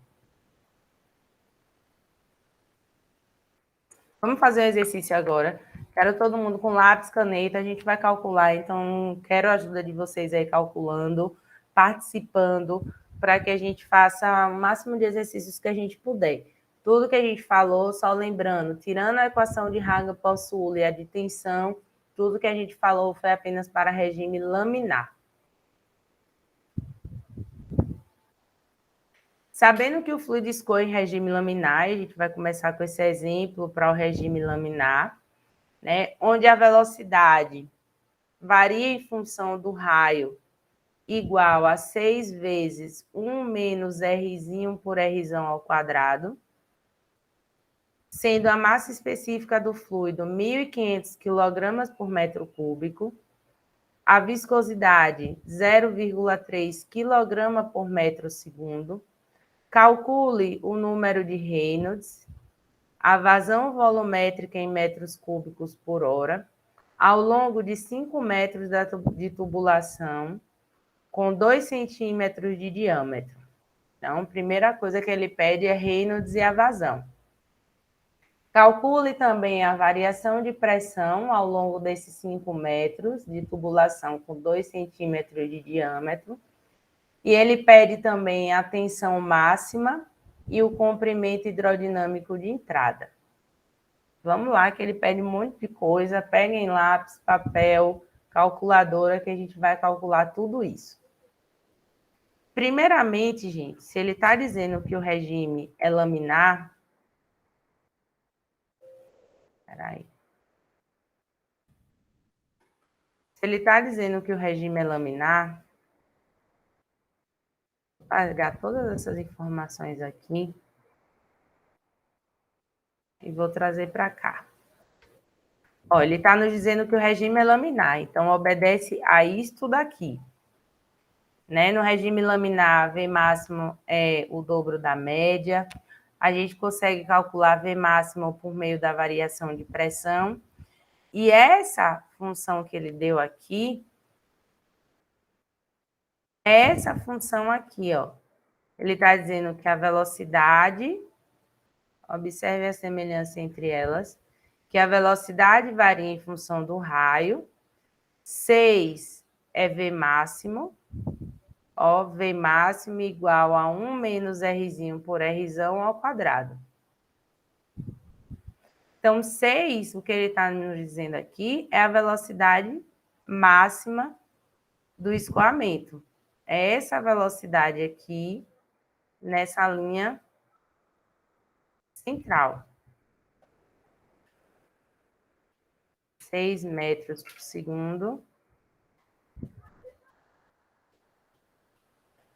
Vamos fazer um exercício agora. Quero todo mundo com lápis, caneta, a gente vai calcular, então quero a ajuda de vocês aí calculando, participando, para que a gente faça o máximo de exercícios que a gente puder. Tudo que a gente falou, só lembrando, tirando a equação de Hagen-Poiseuille e a de tensão, tudo que a gente falou foi apenas para regime laminar. Sabendo que o fluido escoa em regime laminar, a gente vai começar com esse exemplo para o regime laminar, né, onde a velocidade varia em função do raio igual a 6 vezes 1 menos Rzinho por Rzão ao quadrado, sendo a massa específica do fluido 1.500 kg por metro cúbico, a viscosidade 0,3 kg por metro segundo. Calcule o número de Reynolds, a vazão volumétrica em metros cúbicos por hora, ao longo de 5 metros de tubulação, com 2 centímetros de diâmetro. Então, a primeira coisa que ele pede é Reynolds e a vazão. Calcule também a variação de pressão ao longo desses 5 metros de tubulação com 2 centímetros de diâmetro. E ele pede também a tensão máxima e o comprimento hidrodinâmico de entrada. Vamos lá, que ele pede um monte de coisa. Peguem lápis, papel, calculadora, que a gente vai calcular tudo isso. Primeiramente, gente, se ele está dizendo que o regime é laminar... Peraí. Se ele está dizendo que o regime é laminar, vou pegar todas essas informações aqui e vou trazer para cá. Ó, ele está nos dizendo que o regime é laminar, então obedece a isto daqui. Né? No regime laminar, V máximo é o dobro da média. A gente consegue calcular V máximo por meio da variação de pressão. E essa função que ele deu aqui, é essa função aqui, ó. Ele está dizendo que a velocidade, observe a semelhança entre elas, que a velocidade varia em função do raio, 6 é V máximo, ó, V máximo igual a 1 menos Rzinho por Rzão ao quadrado. Então, 6, o que ele está nos dizendo aqui, é a velocidade máxima do escoamento. É essa velocidade aqui, nessa linha central. 6 metros por segundo.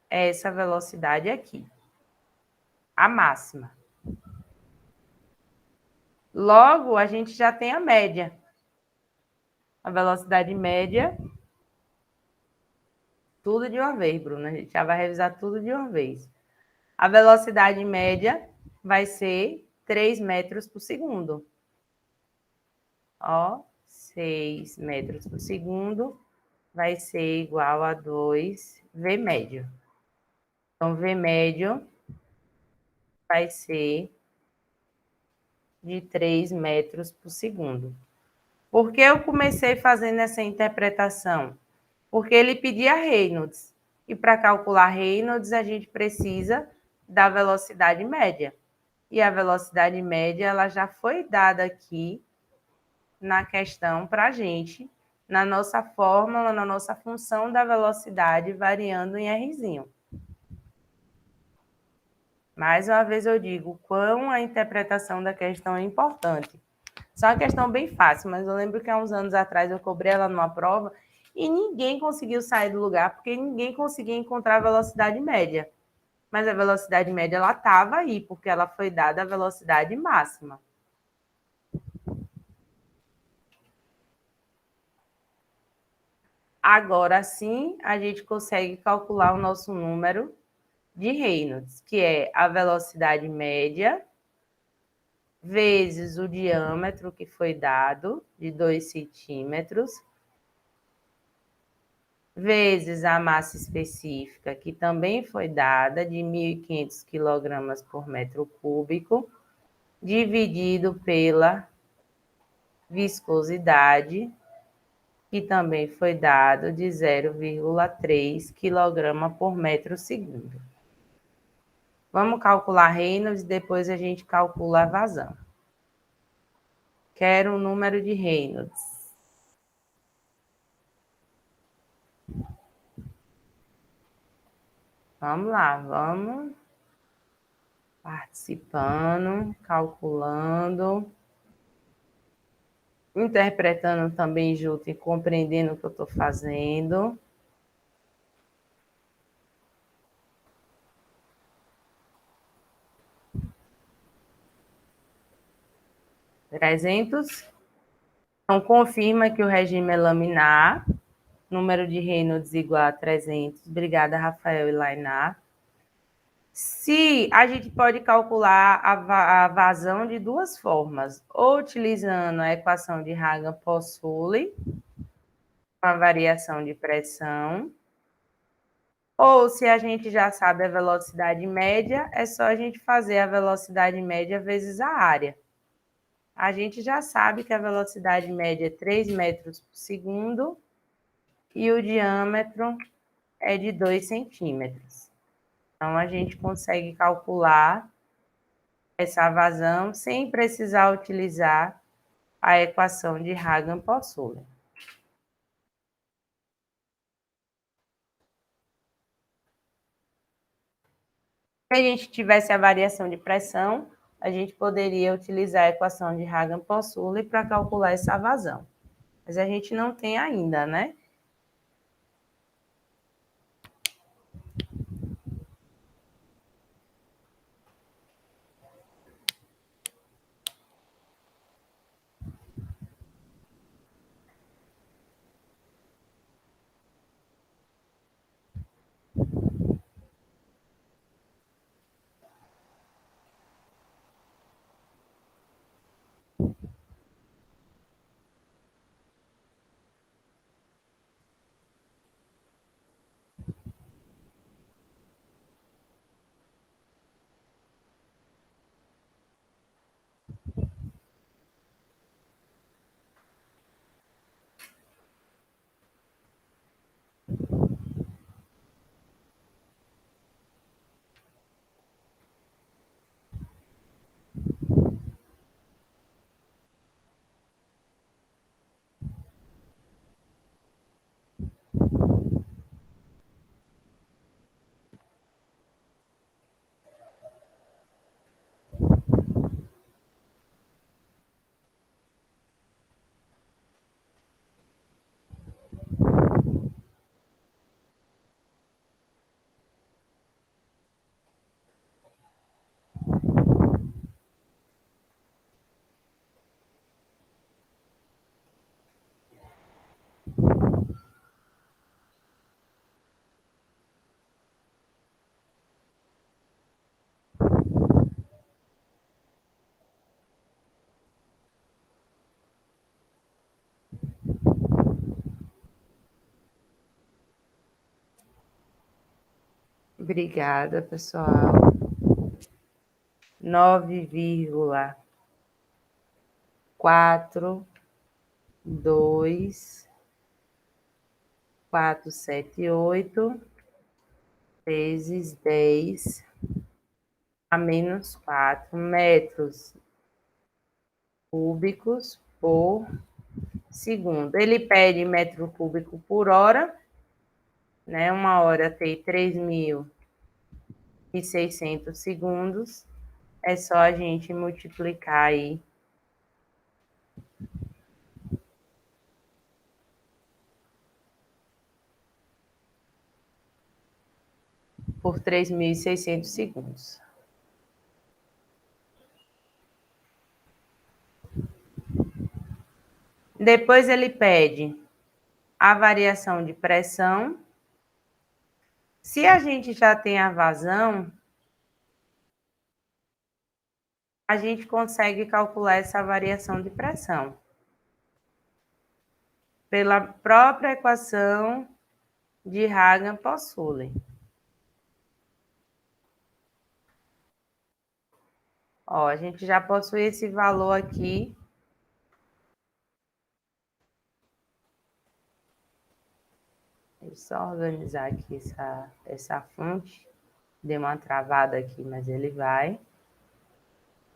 É essa velocidade aqui. A máxima. Logo, a gente já tem a média. A velocidade média. Tudo de uma vez, Bruna. A gente já vai revisar tudo de uma vez. A velocidade média vai ser 3 metros por segundo. Ó, 6 metros por segundo vai ser igual a 2 V médio. Então, V médio vai ser de 3 metros por segundo. Por que eu comecei fazendo essa interpretação? Porque ele pedia Reynolds. E para calcular Reynolds, a gente precisa da velocidade média. E a velocidade média ela já foi dada aqui na questão para a gente, na nossa fórmula, na nossa função da velocidade variando em Rzinho. Mais uma vez eu digo, quão a interpretação da questão é importante. Só uma questão bem fácil, mas eu lembro que há uns anos atrás eu cobrei ela numa prova e ninguém conseguiu sair do lugar, porque ninguém conseguia encontrar a velocidade média. Mas a velocidade média ela estava aí, porque ela foi dada a velocidade máxima. Agora sim, a gente consegue calcular o nosso número de Reynolds, que é a velocidade média vezes o diâmetro que foi dado, de 2 centímetros, vezes a massa específica, que também foi dada, de 1.500 kg por metro cúbico, dividido pela viscosidade, que também foi dado de 0,3 kg por metro segundo. Vamos calcular Reynolds e depois a gente calcula a vazão. Quero o número de Reynolds. Vamos lá, vamos participando, calculando, interpretando também junto e compreendendo o que eu estou fazendo. $300. Então, confirma que o regime é laminar. Número de Reynolds igual a 300. Obrigada, Rafael e Lainá. Se a gente pode calcular a vazão de duas formas, ou utilizando a equação de Hagen-Poiseuille, com a variação de pressão, ou se a gente já sabe a velocidade média, é só a gente fazer a velocidade média vezes a área. A gente já sabe que a velocidade média é 3 metros por segundo e o diâmetro é de 2 centímetros. Então, a gente consegue calcular essa vazão sem precisar utilizar a equação de Hagen-Poiseuille. Se a gente tivesse a variação de pressão, a gente poderia utilizar a equação de Hagen-Poiseuille para calcular essa vazão. Mas a gente não tem ainda, né? Obrigada, pessoal. 9,42,478 vezes 10 a menos 4 metros cúbicos por segundo. Ele pede metro cúbico por hora, né? Uma hora tem 3.600 segundos. É só a gente multiplicar aí por 3.600 segundos. Depois ele pede a variação de pressão. Se a gente já tem a vazão, a gente consegue calcular essa variação de pressão pela própria equação de Hagen-Poiseuille. Ó, a gente já possui esse valor aqui. Deixa eu só organizar aqui essa fonte. Deu uma travada aqui, mas ele vai.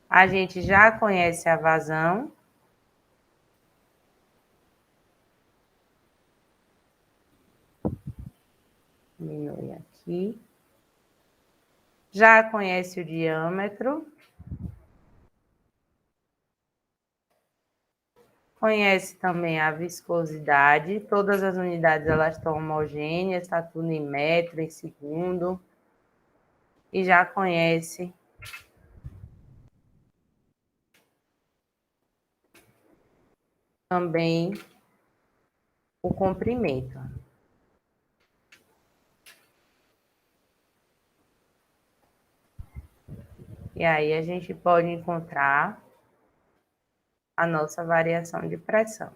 A gente já conhece a vazão. Diminui aqui. Já conhece o diâmetro. Conhece também a viscosidade. Todas as unidades elas estão homogêneas, está tudo em metro, em segundo. E já conhece também o comprimento. E aí a gente pode encontrar a nossa variação de pressão.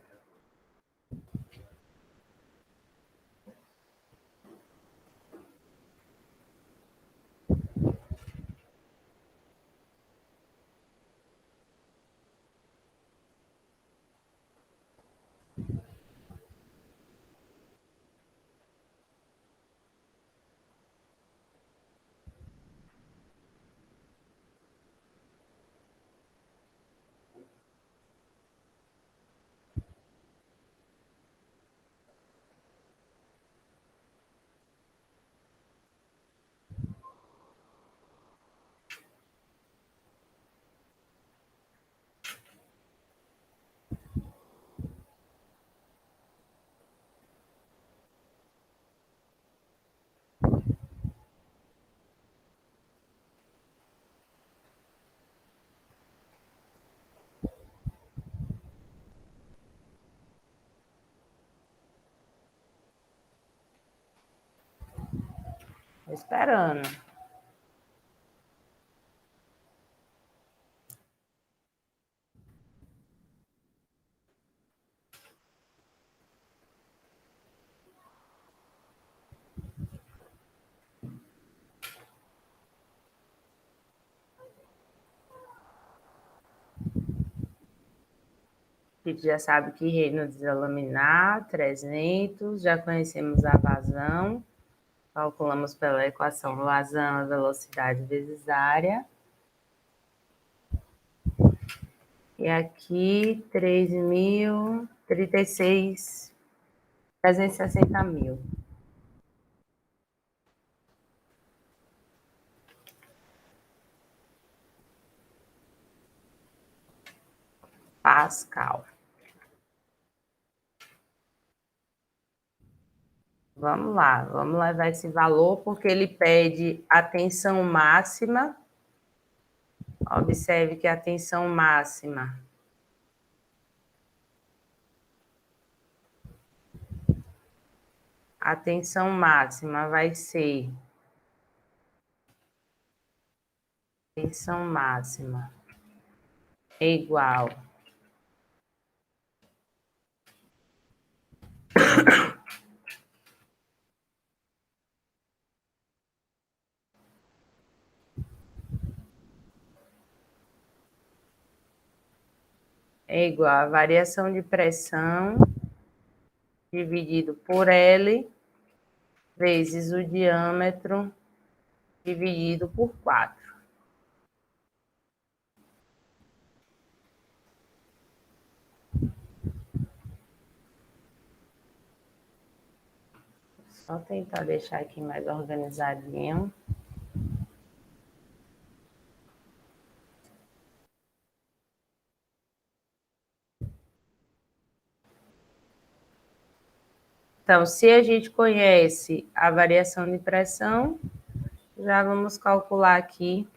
Esperando. A gente já sabe que Reynolds é laminar, 300, já conhecemos a vazão, calculamos pela equação vazão a velocidade vezes área. E aqui, 360 mil. Pascal. Vamos lá, vamos levar esse valor, porque ele pede a tensão máxima. Observe que a tensão máxima vai ser tensão máxima é igual é igual a variação de pressão dividido por L vezes o diâmetro dividido por 4. Só tentar deixar aqui mais organizadinho. Então, se a gente conhece a variação de pressão, já vamos calcular aqui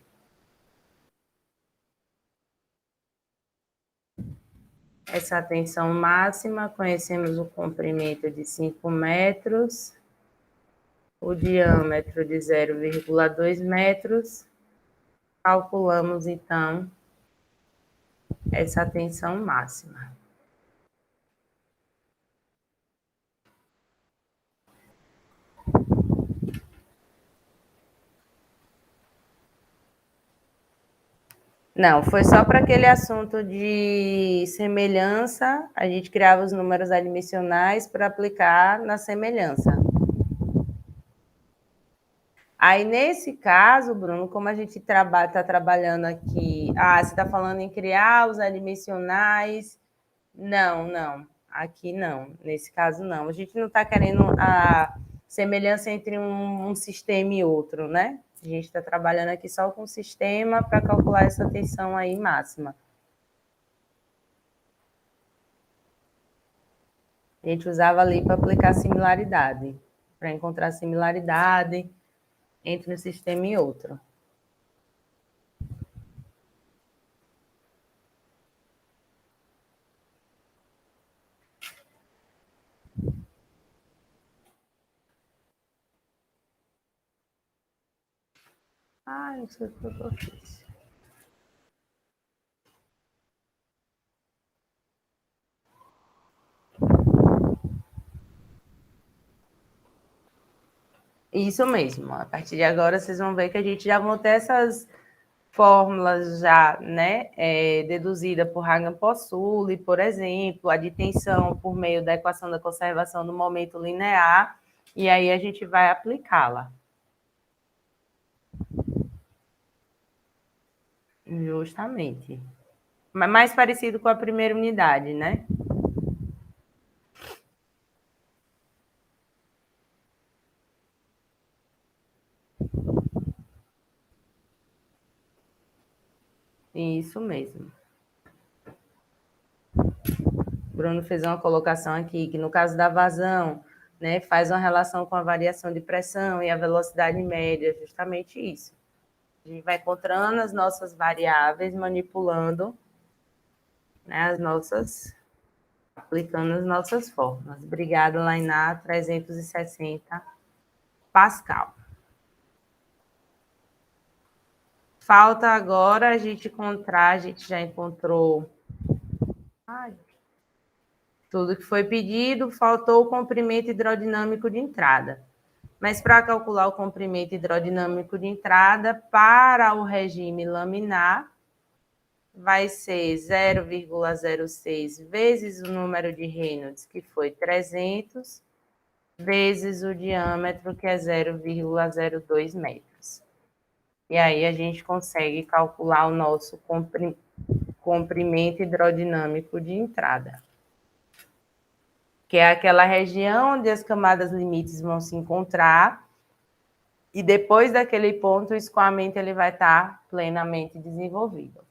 essa tensão máxima. Conhecemos o comprimento de 5 metros, o diâmetro de 0,2 metros. Calculamos, então, essa tensão máxima. Não, foi só para aquele assunto de semelhança, a gente criava os números admissionais para aplicar na semelhança. Aí, nesse caso, Bruno, como a gente está trabalhando aqui... você está falando em criar os admissionais? Não. Aqui não. Nesse caso, não. A gente não está querendo a semelhança entre um sistema e outro, né? A gente está trabalhando aqui só com o sistema para calcular essa tensão aí máxima. A gente usava ali para aplicar similaridade, para encontrar similaridade entre um sistema e outro. Não sei o que eu fiz. Isso mesmo. A partir de agora, vocês vão ver que a gente já vão ter essas fórmulas já, né, deduzida por Hagen-Poiseuille, por exemplo, a de tensão por meio da equação da conservação do momento linear, e aí a gente vai aplicá-la. Justamente. Mais parecido com a primeira unidade, né? Isso mesmo. Bruno fez uma colocação aqui, que no caso da vazão, né, faz uma relação com a variação de pressão e a velocidade média, justamente isso. A gente vai encontrando as nossas variáveis, manipulando, né, aplicando as nossas fórmulas. Obrigada, Lainá, 360 Pascal. Falta agora a gente encontrar, a gente já encontrou tudo que foi pedido, faltou o comprimento hidrodinâmico de entrada. Mas para calcular o comprimento hidrodinâmico de entrada para o regime laminar, vai ser 0,06 vezes o número de Reynolds, que foi 300, vezes o diâmetro, que é 0,02 metros. E aí a gente consegue calcular o nosso comprimento hidrodinâmico de entrada, que é aquela região onde as camadas limites vão se encontrar, e depois daquele ponto o escoamento ele vai estar plenamente desenvolvido.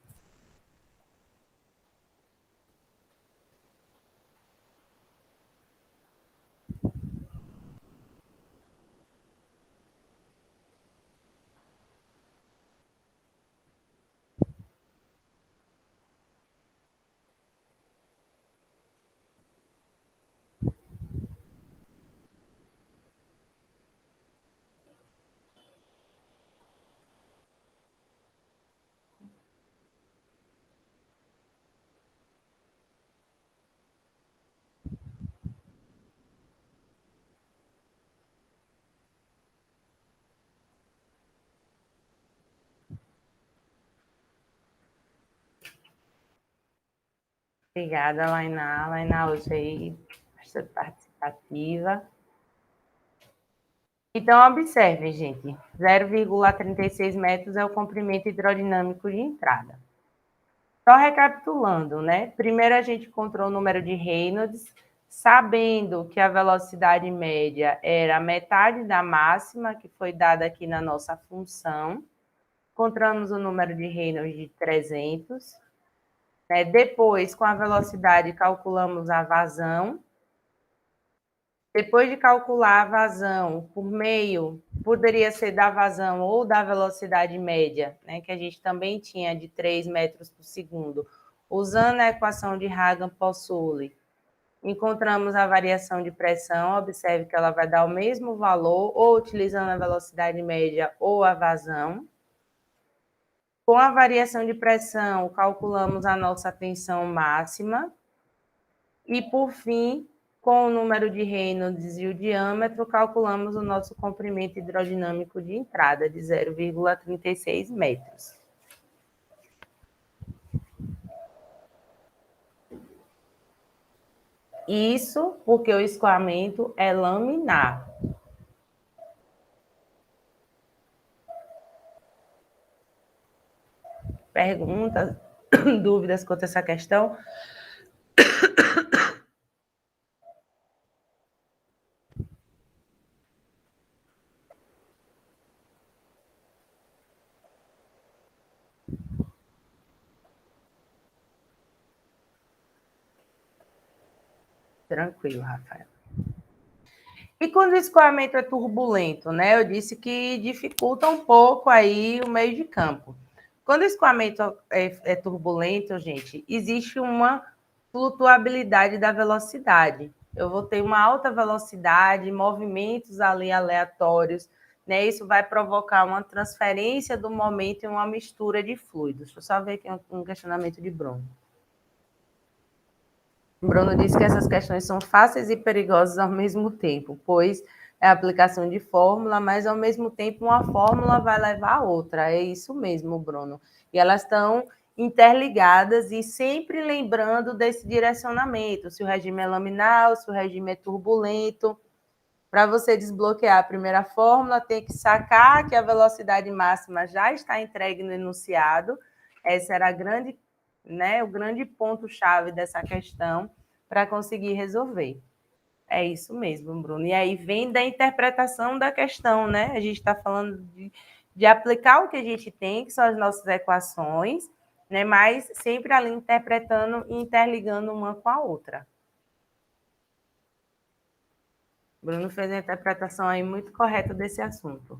Obrigada, Lainá. Lainá hoje aí, bastante participativa. Então, observem, gente, 0,36 metros é o comprimento hidrodinâmico de entrada. Só recapitulando, né? Primeiro a gente encontrou o número de Reynolds, sabendo que a velocidade média era metade da máxima, que foi dada aqui na nossa função. Encontramos o número de Reynolds de 300. Né? Depois, com a velocidade, calculamos a vazão. Depois de calcular a vazão por meio, poderia ser da vazão ou da velocidade média, né, que a gente também tinha de 3 metros por segundo, usando a equação de Hagen-Poiseuille, encontramos a variação de pressão, observe que ela vai dar o mesmo valor, ou utilizando a velocidade média ou a vazão. Com a variação de pressão, calculamos a nossa tensão máxima. E, por fim, com o número de Reynolds e o diâmetro, calculamos o nosso comprimento hidrodinâmico de entrada, de 0,36 metros. Isso porque o escoamento é laminar. Perguntas, dúvidas quanto a essa questão? Tranquilo, Rafael. E quando o escoamento é turbulento, né? Eu disse que dificulta um pouco aí o meio de campo. Quando o escoamento é turbulento, gente, existe uma flutuabilidade da velocidade. Eu vou ter uma alta velocidade, movimentos ali aleatórios, né? Isso vai provocar uma transferência do momento e uma mistura de fluidos. Deixa eu só ver aqui um questionamento de Bruno. Bruno disse que essas questões são fáceis e perigosas ao mesmo tempo, pois é a aplicação de fórmula, mas ao mesmo tempo uma fórmula vai levar a outra. É isso mesmo, Bruno. E elas estão interligadas e sempre lembrando desse direcionamento, se o regime é laminar, se o regime é turbulento. Para você desbloquear a primeira fórmula, tem que sacar que a velocidade máxima já está entregue no enunciado. Essa era a grande, né, o grande ponto-chave dessa questão para conseguir resolver. É isso mesmo, Bruno. E aí vem da interpretação da questão, né? A gente está falando de aplicar o que a gente tem, que são as nossas equações, né? Mas sempre ali interpretando e interligando uma com a outra. Bruno fez a interpretação aí muito correta desse assunto.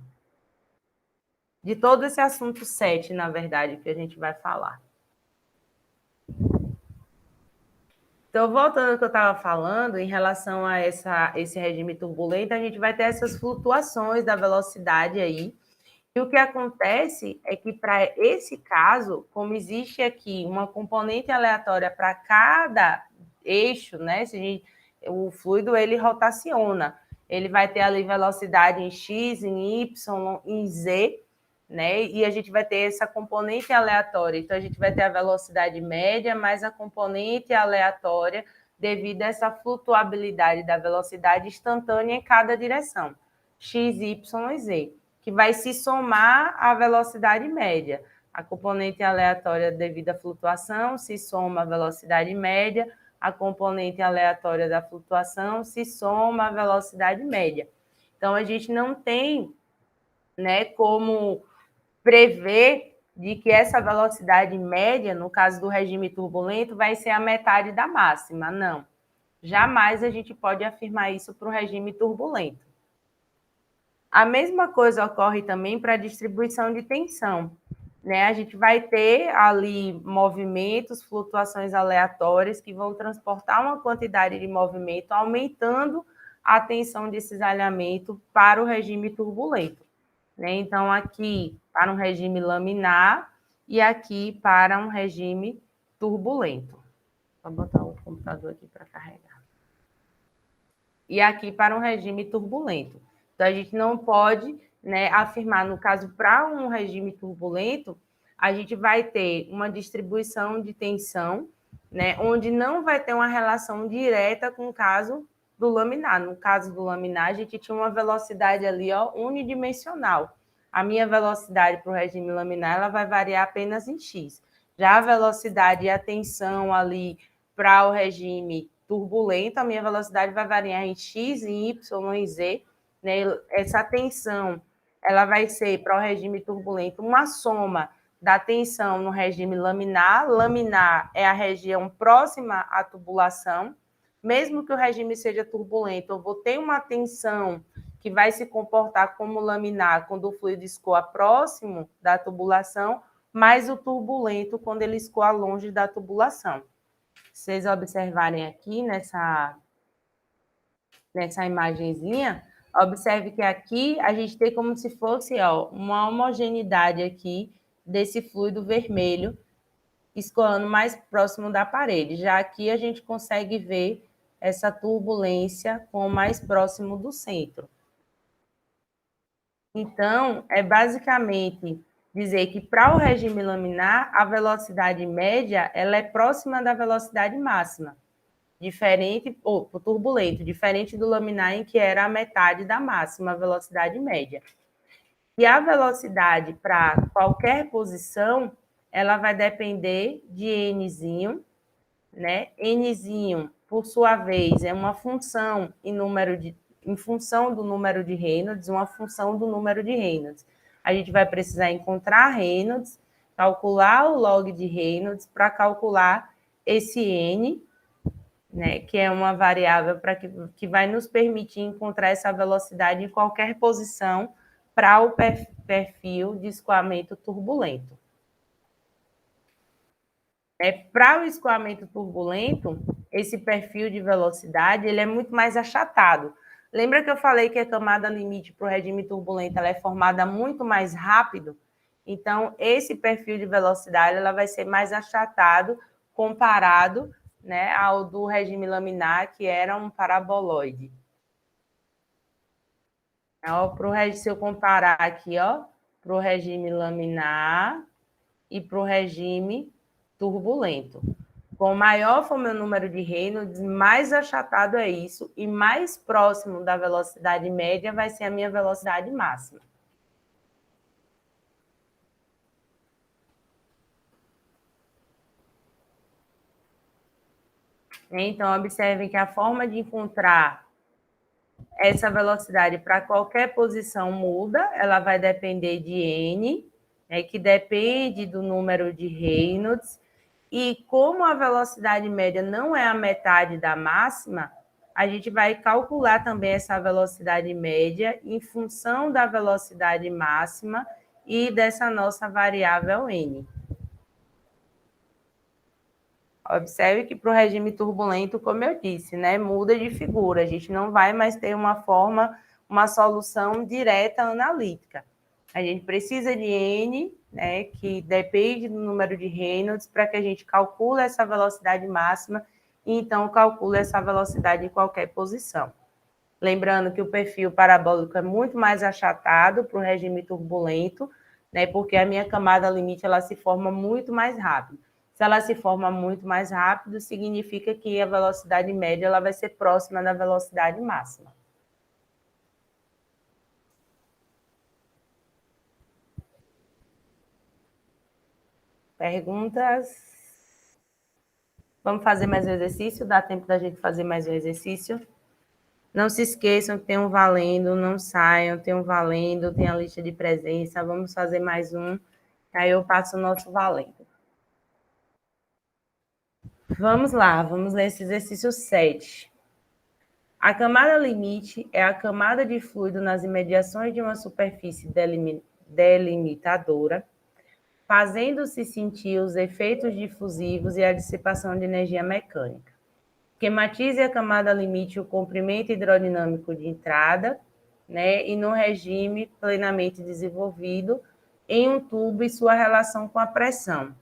De todo esse assunto 7, na verdade, que a gente vai falar. Então, voltando ao que eu estava falando, em relação a esse regime turbulento, a gente vai ter essas flutuações da velocidade aí. E o que acontece é que, para esse caso, como existe aqui uma componente aleatória para cada eixo, né? O fluido, ele rotaciona. Ele vai ter ali velocidade em x, em y, em z, né? E a gente vai ter essa componente aleatória. Então, a gente vai ter a velocidade média mais a componente aleatória devido a essa flutuabilidade da velocidade instantânea em cada direção, x, y e z, que vai se somar à velocidade média. A componente aleatória devido à flutuação se soma à velocidade média, a componente aleatória da flutuação se soma à velocidade média. Então, a gente não tem, né, como prever de que essa velocidade média, no caso do regime turbulento, vai ser a metade da máxima. Não. Jamais a gente pode afirmar isso para o regime turbulento. A mesma coisa ocorre também para a distribuição de tensão, né? A gente vai ter ali movimentos, flutuações aleatórias que vão transportar uma quantidade de movimento, aumentando a tensão de cisalhamento para o regime turbulento, né? Então, aqui para um regime laminar e aqui para um regime turbulento. Vou botar o computador aqui para carregar. E aqui para um regime turbulento. Então, a gente não pode, né, afirmar, no caso, para um regime turbulento, a gente vai ter uma distribuição de tensão, né, onde não vai ter uma relação direta com o caso do laminar. No caso do laminar, a gente tinha uma velocidade ali, ó, unidimensional. A minha velocidade para o regime laminar ela vai variar apenas em x. Já a velocidade e a tensão ali para o regime turbulento, a minha velocidade vai variar em x, em y, em z. Né? Essa tensão ela vai ser para o regime turbulento uma soma da tensão no regime laminar. Laminar é a região próxima à tubulação. Mesmo que o regime seja turbulento, eu vou ter uma tensão que vai se comportar como laminar quando o fluido escoa próximo da tubulação, mas o turbulento quando ele escoa longe da tubulação. Se vocês observarem aqui nessa imagenzinha, observe que aqui a gente tem como se fosse uma homogeneidade aqui desse fluido vermelho escoando mais próximo da parede. Já aqui a gente consegue ver essa turbulência com mais próximo do centro. Então, é basicamente dizer que para o regime laminar, a velocidade média ela é próxima da velocidade máxima, diferente, ou turbulento, diferente do laminar em que era a metade da máxima, a velocidade média. E a velocidade para qualquer posição, ela vai depender de Nzinho, né? Nzinho, por sua vez, é uma função em função do número de Reynolds, uma função do número de Reynolds. A gente vai precisar encontrar Reynolds, calcular o log de Reynolds para calcular esse N, né, que é uma variável que vai nos permitir encontrar essa velocidade em qualquer posição para o perfil de escoamento turbulento. Para o escoamento turbulento, esse perfil de velocidade ele é muito mais achatado. Lembra que eu falei que a camada limite para o regime turbulento ela é formada muito mais rápido? Então, esse perfil de velocidade ela vai ser mais achatado comparado, né, ao do regime laminar, que era um paraboloide. Se eu comparar aqui, para o regime laminar e para o regime turbulento. Quanto maior for meu número de Reynolds, mais achatado é isso, e mais próximo da velocidade média vai ser a minha velocidade máxima. Então, observem que a forma de encontrar essa velocidade para qualquer posição muda, ela vai depender de N, né, que depende do número de Reynolds, e como a velocidade média não é a metade da máxima, a gente vai calcular também essa velocidade média em função da velocidade máxima e dessa nossa variável N. Observe que para o regime turbulento, como eu disse, né, muda de figura. A gente não vai mais ter uma solução direta analítica. A gente precisa de N, né, que depende do número de Reynolds, para que a gente calcule essa velocidade máxima e, então, calcule essa velocidade em qualquer posição. Lembrando que o perfil parabólico é muito mais achatado para o regime turbulento, né, porque a minha camada limite ela se forma muito mais rápido. Se ela se forma muito mais rápido, significa que a velocidade média ela vai ser próxima da velocidade máxima. Perguntas? Vamos fazer mais um exercício? Dá tempo da gente fazer mais um exercício? Não se esqueçam que tem um valendo, não saiam, tem um valendo, tem a lista de presença. Vamos fazer mais um, aí eu passo o nosso valendo. Vamos lá, vamos ler esse exercício 7. A camada limite é a camada de fluido nas imediações de uma superfície delimitadora, fazendo-se sentir os efeitos difusivos e a dissipação de energia mecânica. Esquematize a camada limite, o comprimento hidrodinâmico de entrada, né, e no regime plenamente desenvolvido em um tubo e sua relação com a pressão.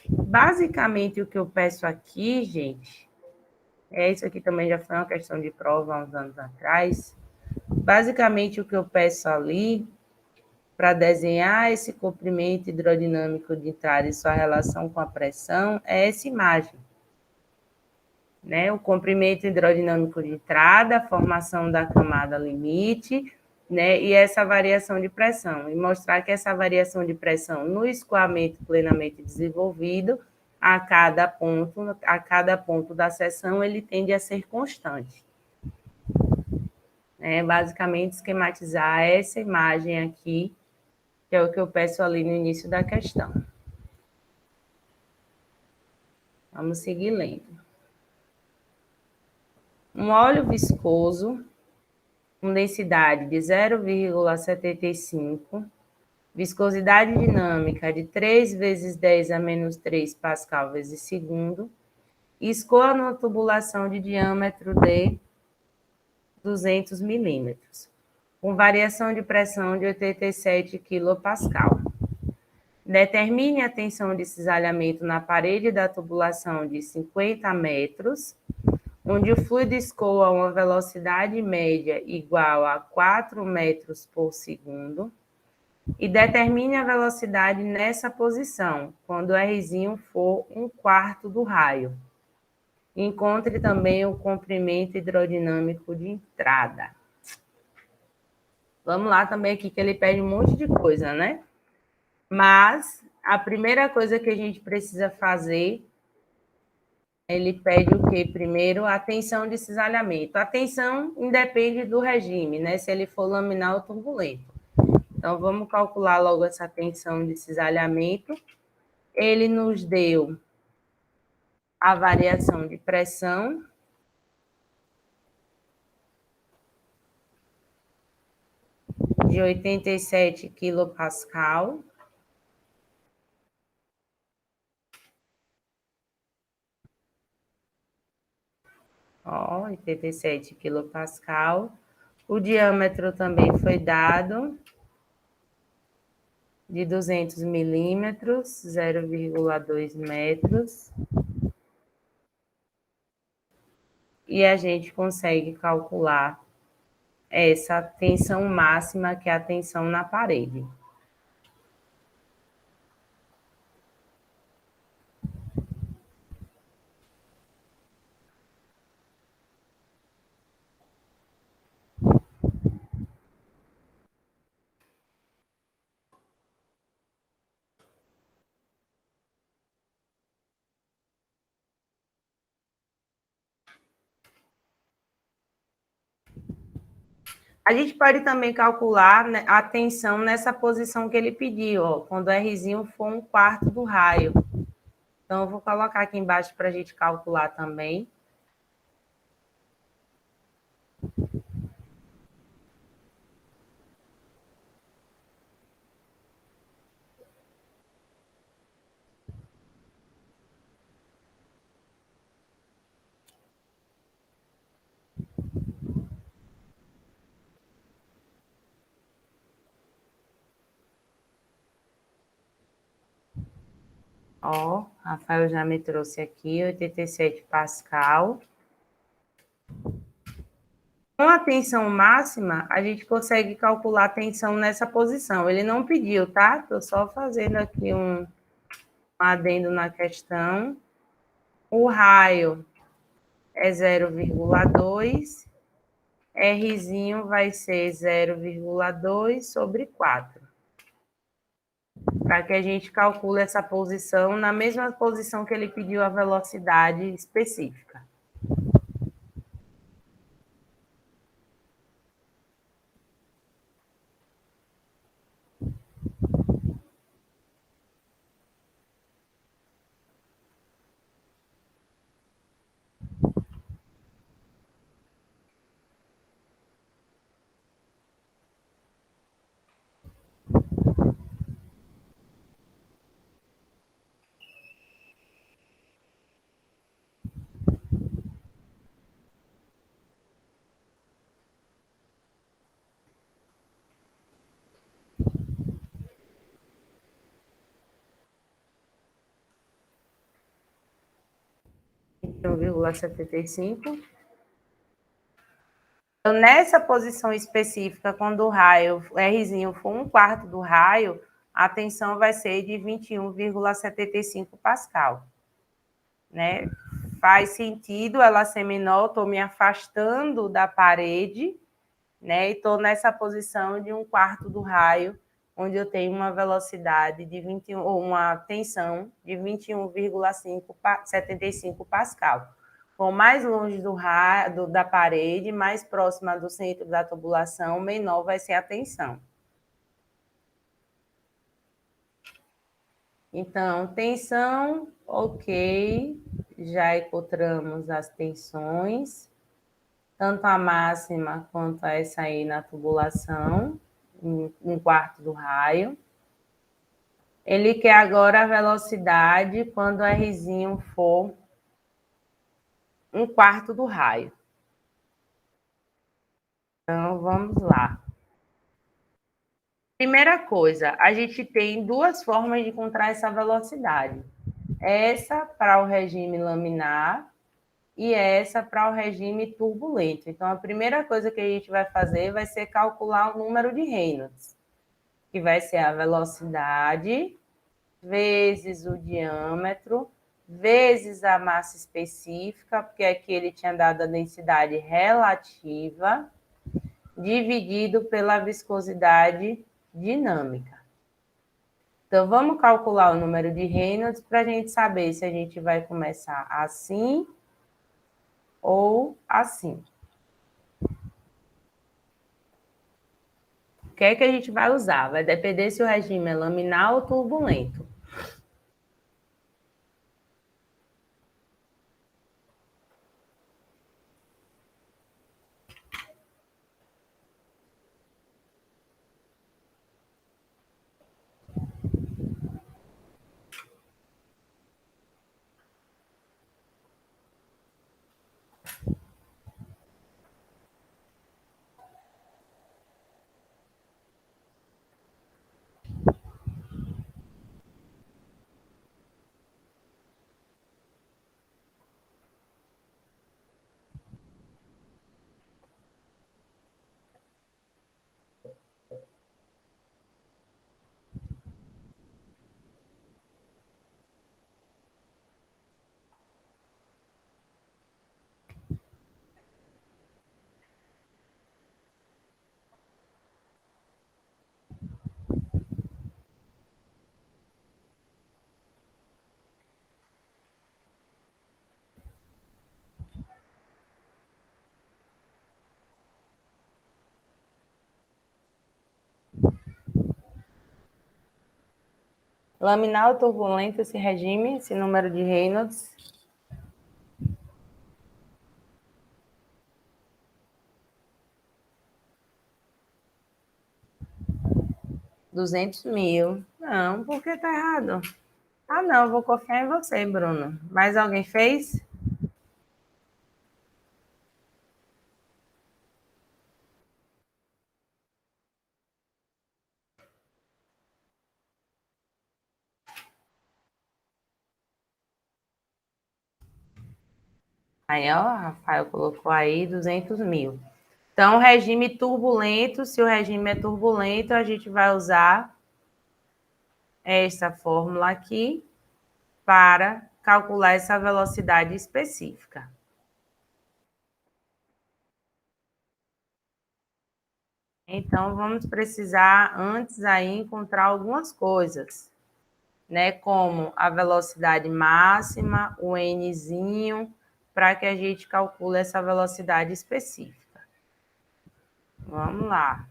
Basicamente, o que eu peço aqui, gente, isso aqui também já foi uma questão de prova há uns anos atrás. Basicamente, o que eu peço ali, para desenhar esse comprimento hidrodinâmico de entrada e sua relação com a pressão, é essa imagem. né? O comprimento hidrodinâmico de entrada, a formação da camada limite, né? E essa variação de pressão. E mostrar que essa variação de pressão no escoamento plenamente desenvolvido, a cada ponto da seção, ele tende a ser constante. Basicamente, esquematizar essa imagem aqui, que é o que eu peço ali no início da questão. Vamos seguir lendo. Um óleo viscoso, com densidade de 0,75, viscosidade dinâmica de 3 vezes 10 a menos 3 pascal vezes segundo, escoa numa tubulação de diâmetro de 200 milímetros, com variação de pressão de 87 kPa. Determine a tensão de cisalhamento na parede da tubulação de 50 metros, onde o fluido escoa a uma velocidade média igual a 4 metros por segundo, e determine a velocidade nessa posição, quando o Rzinho for 1/4 do raio. Encontre também o comprimento hidrodinâmico de entrada. Vamos lá também aqui, que ele pede um monte de coisa, né? Mas a primeira coisa que a gente precisa fazer, ele pede o quê? Primeiro, a tensão de cisalhamento. A tensão independe do regime, né? Se ele for laminar ou turbulento. Então, vamos calcular logo essa tensão de cisalhamento. Ele nos deu a variação de pressão, de 87 kPa. Ó, 87 kPa. O diâmetro também foi dado, de 200 milímetros, 0,2 metros. E a gente consegue calcular essa tensão máxima, que é a tensão na parede. A gente pode também calcular a tensão nessa posição que ele pediu, ó, quando o Rzinho for 1/4 do raio. Então, eu vou colocar aqui embaixo para a gente calcular também. Ó, Rafael já me trouxe aqui, 87 pascal. Com a tensão máxima, a gente consegue calcular a tensão nessa posição. Ele não pediu, tá? Estou só fazendo aqui um adendo na questão. O raio é 0,2, Rzinho vai ser 0,2 sobre 4. Para que a gente calcule essa posição na mesma posição que ele pediu a velocidade específica. Então, 1,75. Então, nessa posição específica, quando o raio, o Rzinho for 1/4 do raio, a tensão vai ser de 21,75 pascal. Né? faz sentido ela ser menor, estou me afastando da parede, né? E estou nessa posição de 1/4 do raio, onde eu tenho uma velocidade de 21, ou uma tensão de 21,75 Pascal. Quanto mais longe da parede, mais próxima do centro da tubulação, menor vai ser a tensão. Então, tensão, ok, já encontramos as tensões, tanto a máxima quanto essa aí na tubulação, 1/4 do raio. Ele quer agora a velocidade quando o Rzinho for 1/4 do raio. Então, vamos lá. Primeira coisa, a gente tem duas formas de encontrar essa velocidade. Essa para o regime laminar e essa para o regime turbulento. Então, a primeira coisa que a gente vai fazer vai ser calcular o número de Reynolds, que vai ser a velocidade vezes o diâmetro, vezes a massa específica, porque aqui ele tinha dado a densidade relativa, dividido pela viscosidade dinâmica. Então, vamos calcular o número de Reynolds para a gente saber se a gente vai começar assim ou assim. O que é que a gente vai usar? Vai depender se o regime é laminar ou turbulento. Laminar ou turbulento esse regime, esse número de Reynolds? R$ 200.000. Não, por que tá errado? Ah, não, vou confiar em você, Bruno. Mais alguém fez? Aí, ó, Rafael colocou aí 200.000. Então, regime turbulento, se o regime é turbulento, a gente vai usar essa fórmula aqui para calcular essa velocidade específica. Então, vamos precisar antes aí encontrar algumas coisas, né? Como a velocidade máxima, o Nzinho, para que a gente calcule essa velocidade específica. Vamos lá.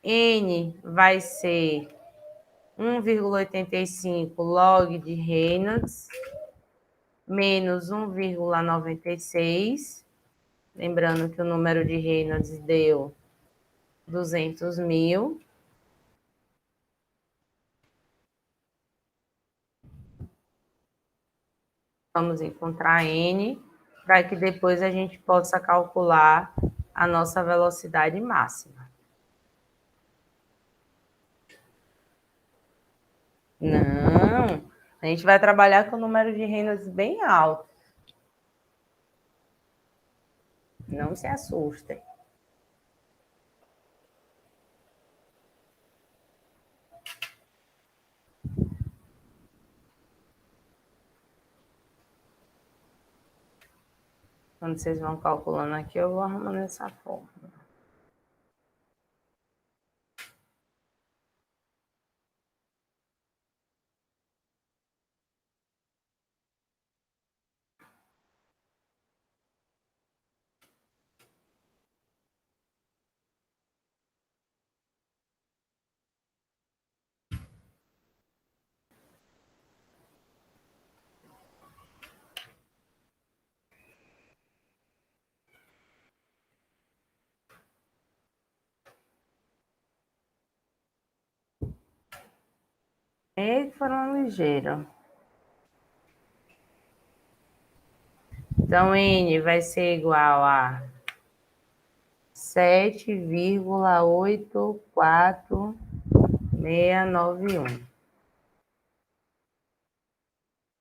N vai ser 1,85 log de Reynolds menos 1,96. Lembrando que o número de Reynolds deu 200.000. Vamos encontrar N, para que depois a gente possa calcular a nossa velocidade máxima. Não, a gente vai trabalhar com o número de Reynolds bem alto. Não se assustem. Quando vocês vão calculando aqui, eu vou arrumando essa forma. E foram ligeiros. Então, N vai ser igual a 7,84691.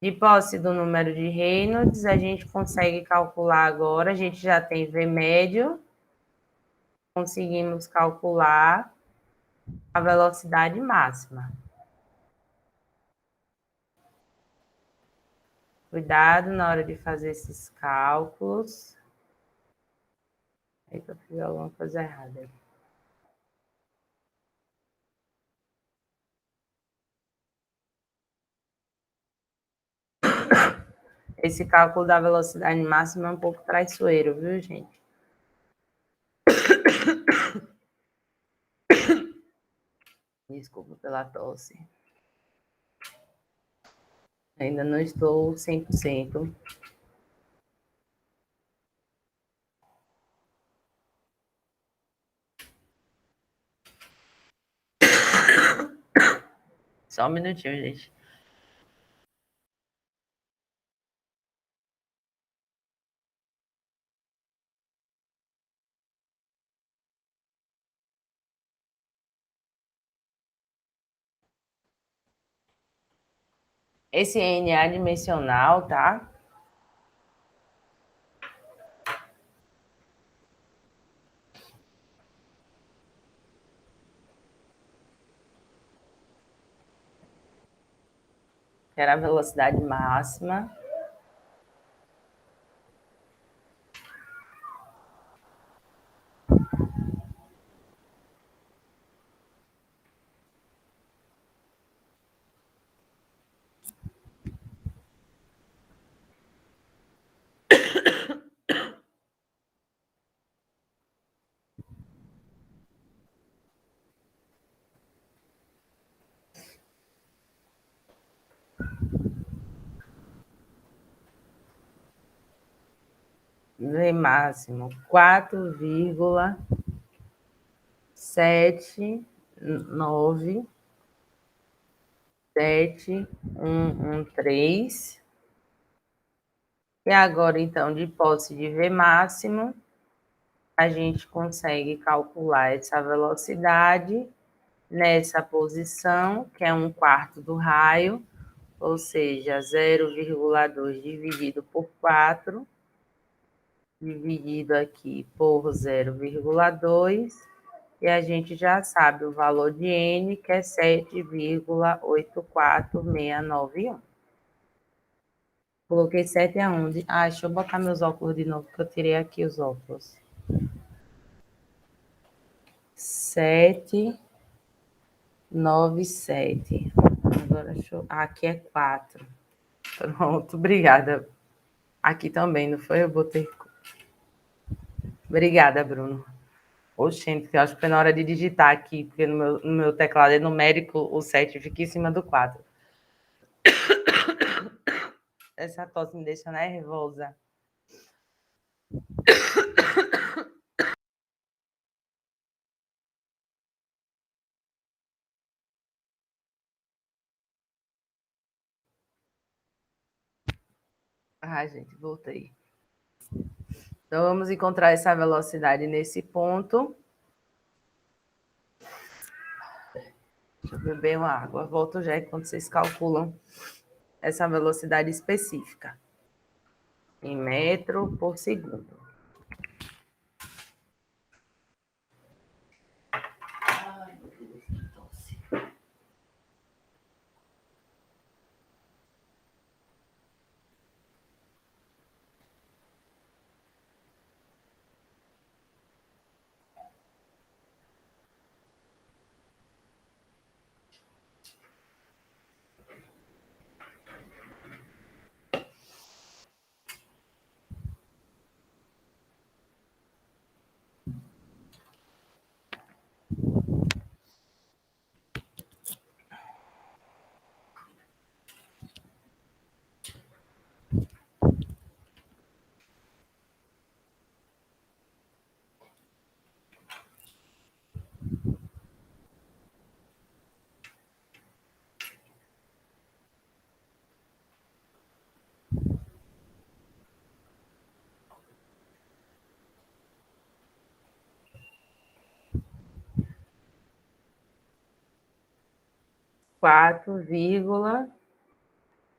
De posse do número de Reynolds, a gente consegue calcular agora, a gente já tem V médio, conseguimos calcular a velocidade máxima. Cuidado na hora de fazer esses cálculos. Eita, eu fiz alguma coisa errada. Esse cálculo da velocidade máxima é um pouco traiçoeiro, viu, gente? Desculpa pela tosse. Ainda não estou 100%. Só um minutinho, gente. Esse N é adimensional, tá? Que era a velocidade máxima. V máximo 4,79713. E agora, então, de posse de V máximo, a gente consegue calcular essa velocidade nessa posição, que é 1/4 do raio, ou seja, 0,2 dividido por 4, dividido aqui por 0,2, e a gente já sabe o valor de N, que é 7,84691. Coloquei 7 aonde? Ah, deixa eu botar meus óculos de novo, que eu tirei aqui os óculos. 797. Agora deixa eu... aqui é 4. Pronto, obrigada. Aqui também, não foi? Eu botei... Obrigada, Bruno. Oxente, eu acho que foi na hora de digitar aqui, porque no meu teclado é numérico, o 7 fica em cima do 4. Essa tosse me deixa nervosa. Ah, gente, voltei. Então, vamos encontrar essa velocidade nesse ponto. Deixa eu beber uma água. Volto já quando vocês calculam essa velocidade específica em metro por segundo. Ai, meu Deus, que tosse.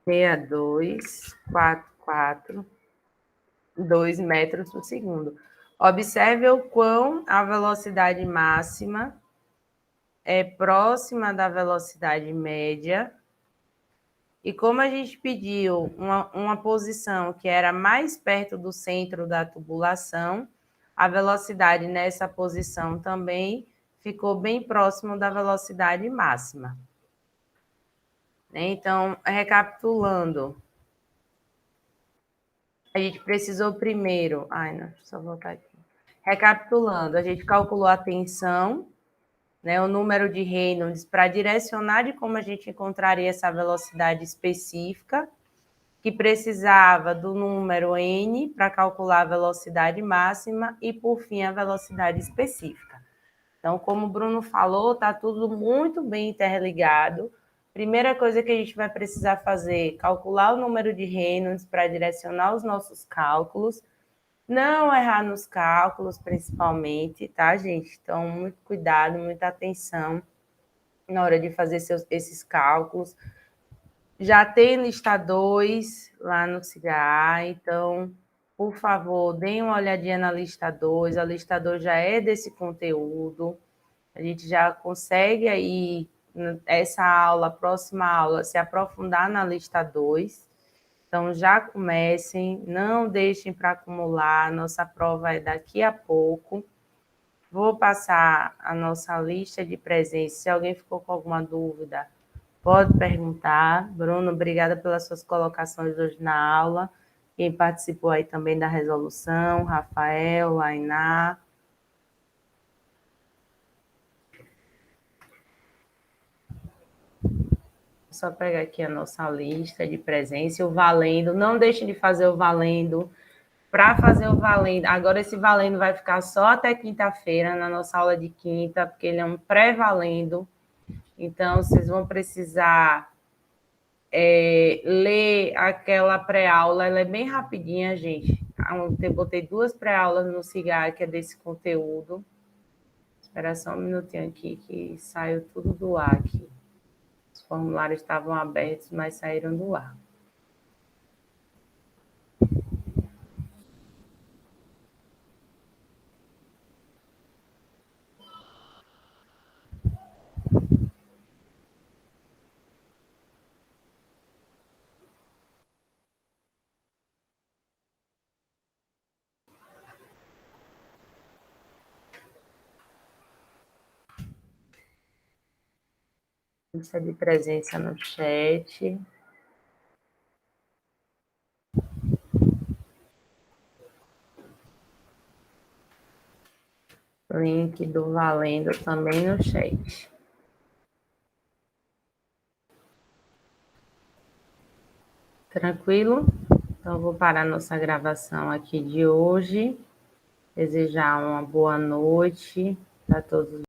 4,62442 metros por segundo. Observe o quão a velocidade máxima é próxima da velocidade média. E como a gente pediu uma posição que era mais perto do centro da tubulação, a velocidade nessa posição também ficou bem próximo da velocidade máxima. Então, recapitulando, a gente precisou primeiro... Deixa eu voltar aqui. Recapitulando, a gente calculou a tensão, né, o número de Reynolds para direcionar de como a gente encontraria essa velocidade específica, que precisava do número n para calcular a velocidade máxima e, por fim, a velocidade específica. Então, como o Bruno falou, está tudo muito bem interligado. Primeira coisa que a gente vai precisar fazer, calcular o número de Reynolds para direcionar os nossos cálculos. Não errar nos cálculos, principalmente, tá, gente? Então, muito cuidado, muita atenção na hora de fazer esses cálculos. Já tem lista 2 lá no CIGA, então, por favor, deem uma olhadinha na lista 2. A lista 2 já é desse conteúdo. A gente já consegue aí, essa aula, próxima aula, se aprofundar na lista 2. Então, já comecem, não deixem para acumular, nossa prova é daqui a pouco. Vou passar a nossa lista de presença. Se alguém ficou com alguma dúvida, pode perguntar. Bruno, obrigada pelas suas colocações hoje na aula. Quem participou aí também da resolução, Rafael, Lainá. Só pegar aqui a nossa lista de presença, o valendo. Não deixem de fazer o valendo. Para fazer o valendo, agora esse valendo vai ficar só até quinta-feira, na nossa aula de quinta, porque ele é um pré-valendo. Então, vocês vão precisar ler aquela pré-aula, ela é bem rapidinha, gente. Eu botei 2 pré-aulas no CIGA, que é desse conteúdo. Espera só um minutinho aqui, que saiu tudo do ar aqui. Os formulários estavam abertos, mas saíram do ar. Lista de presença no chat. Link do valendo também no chat. Tranquilo? Então, vou parar nossa gravação aqui de hoje. Desejar uma boa noite para todos.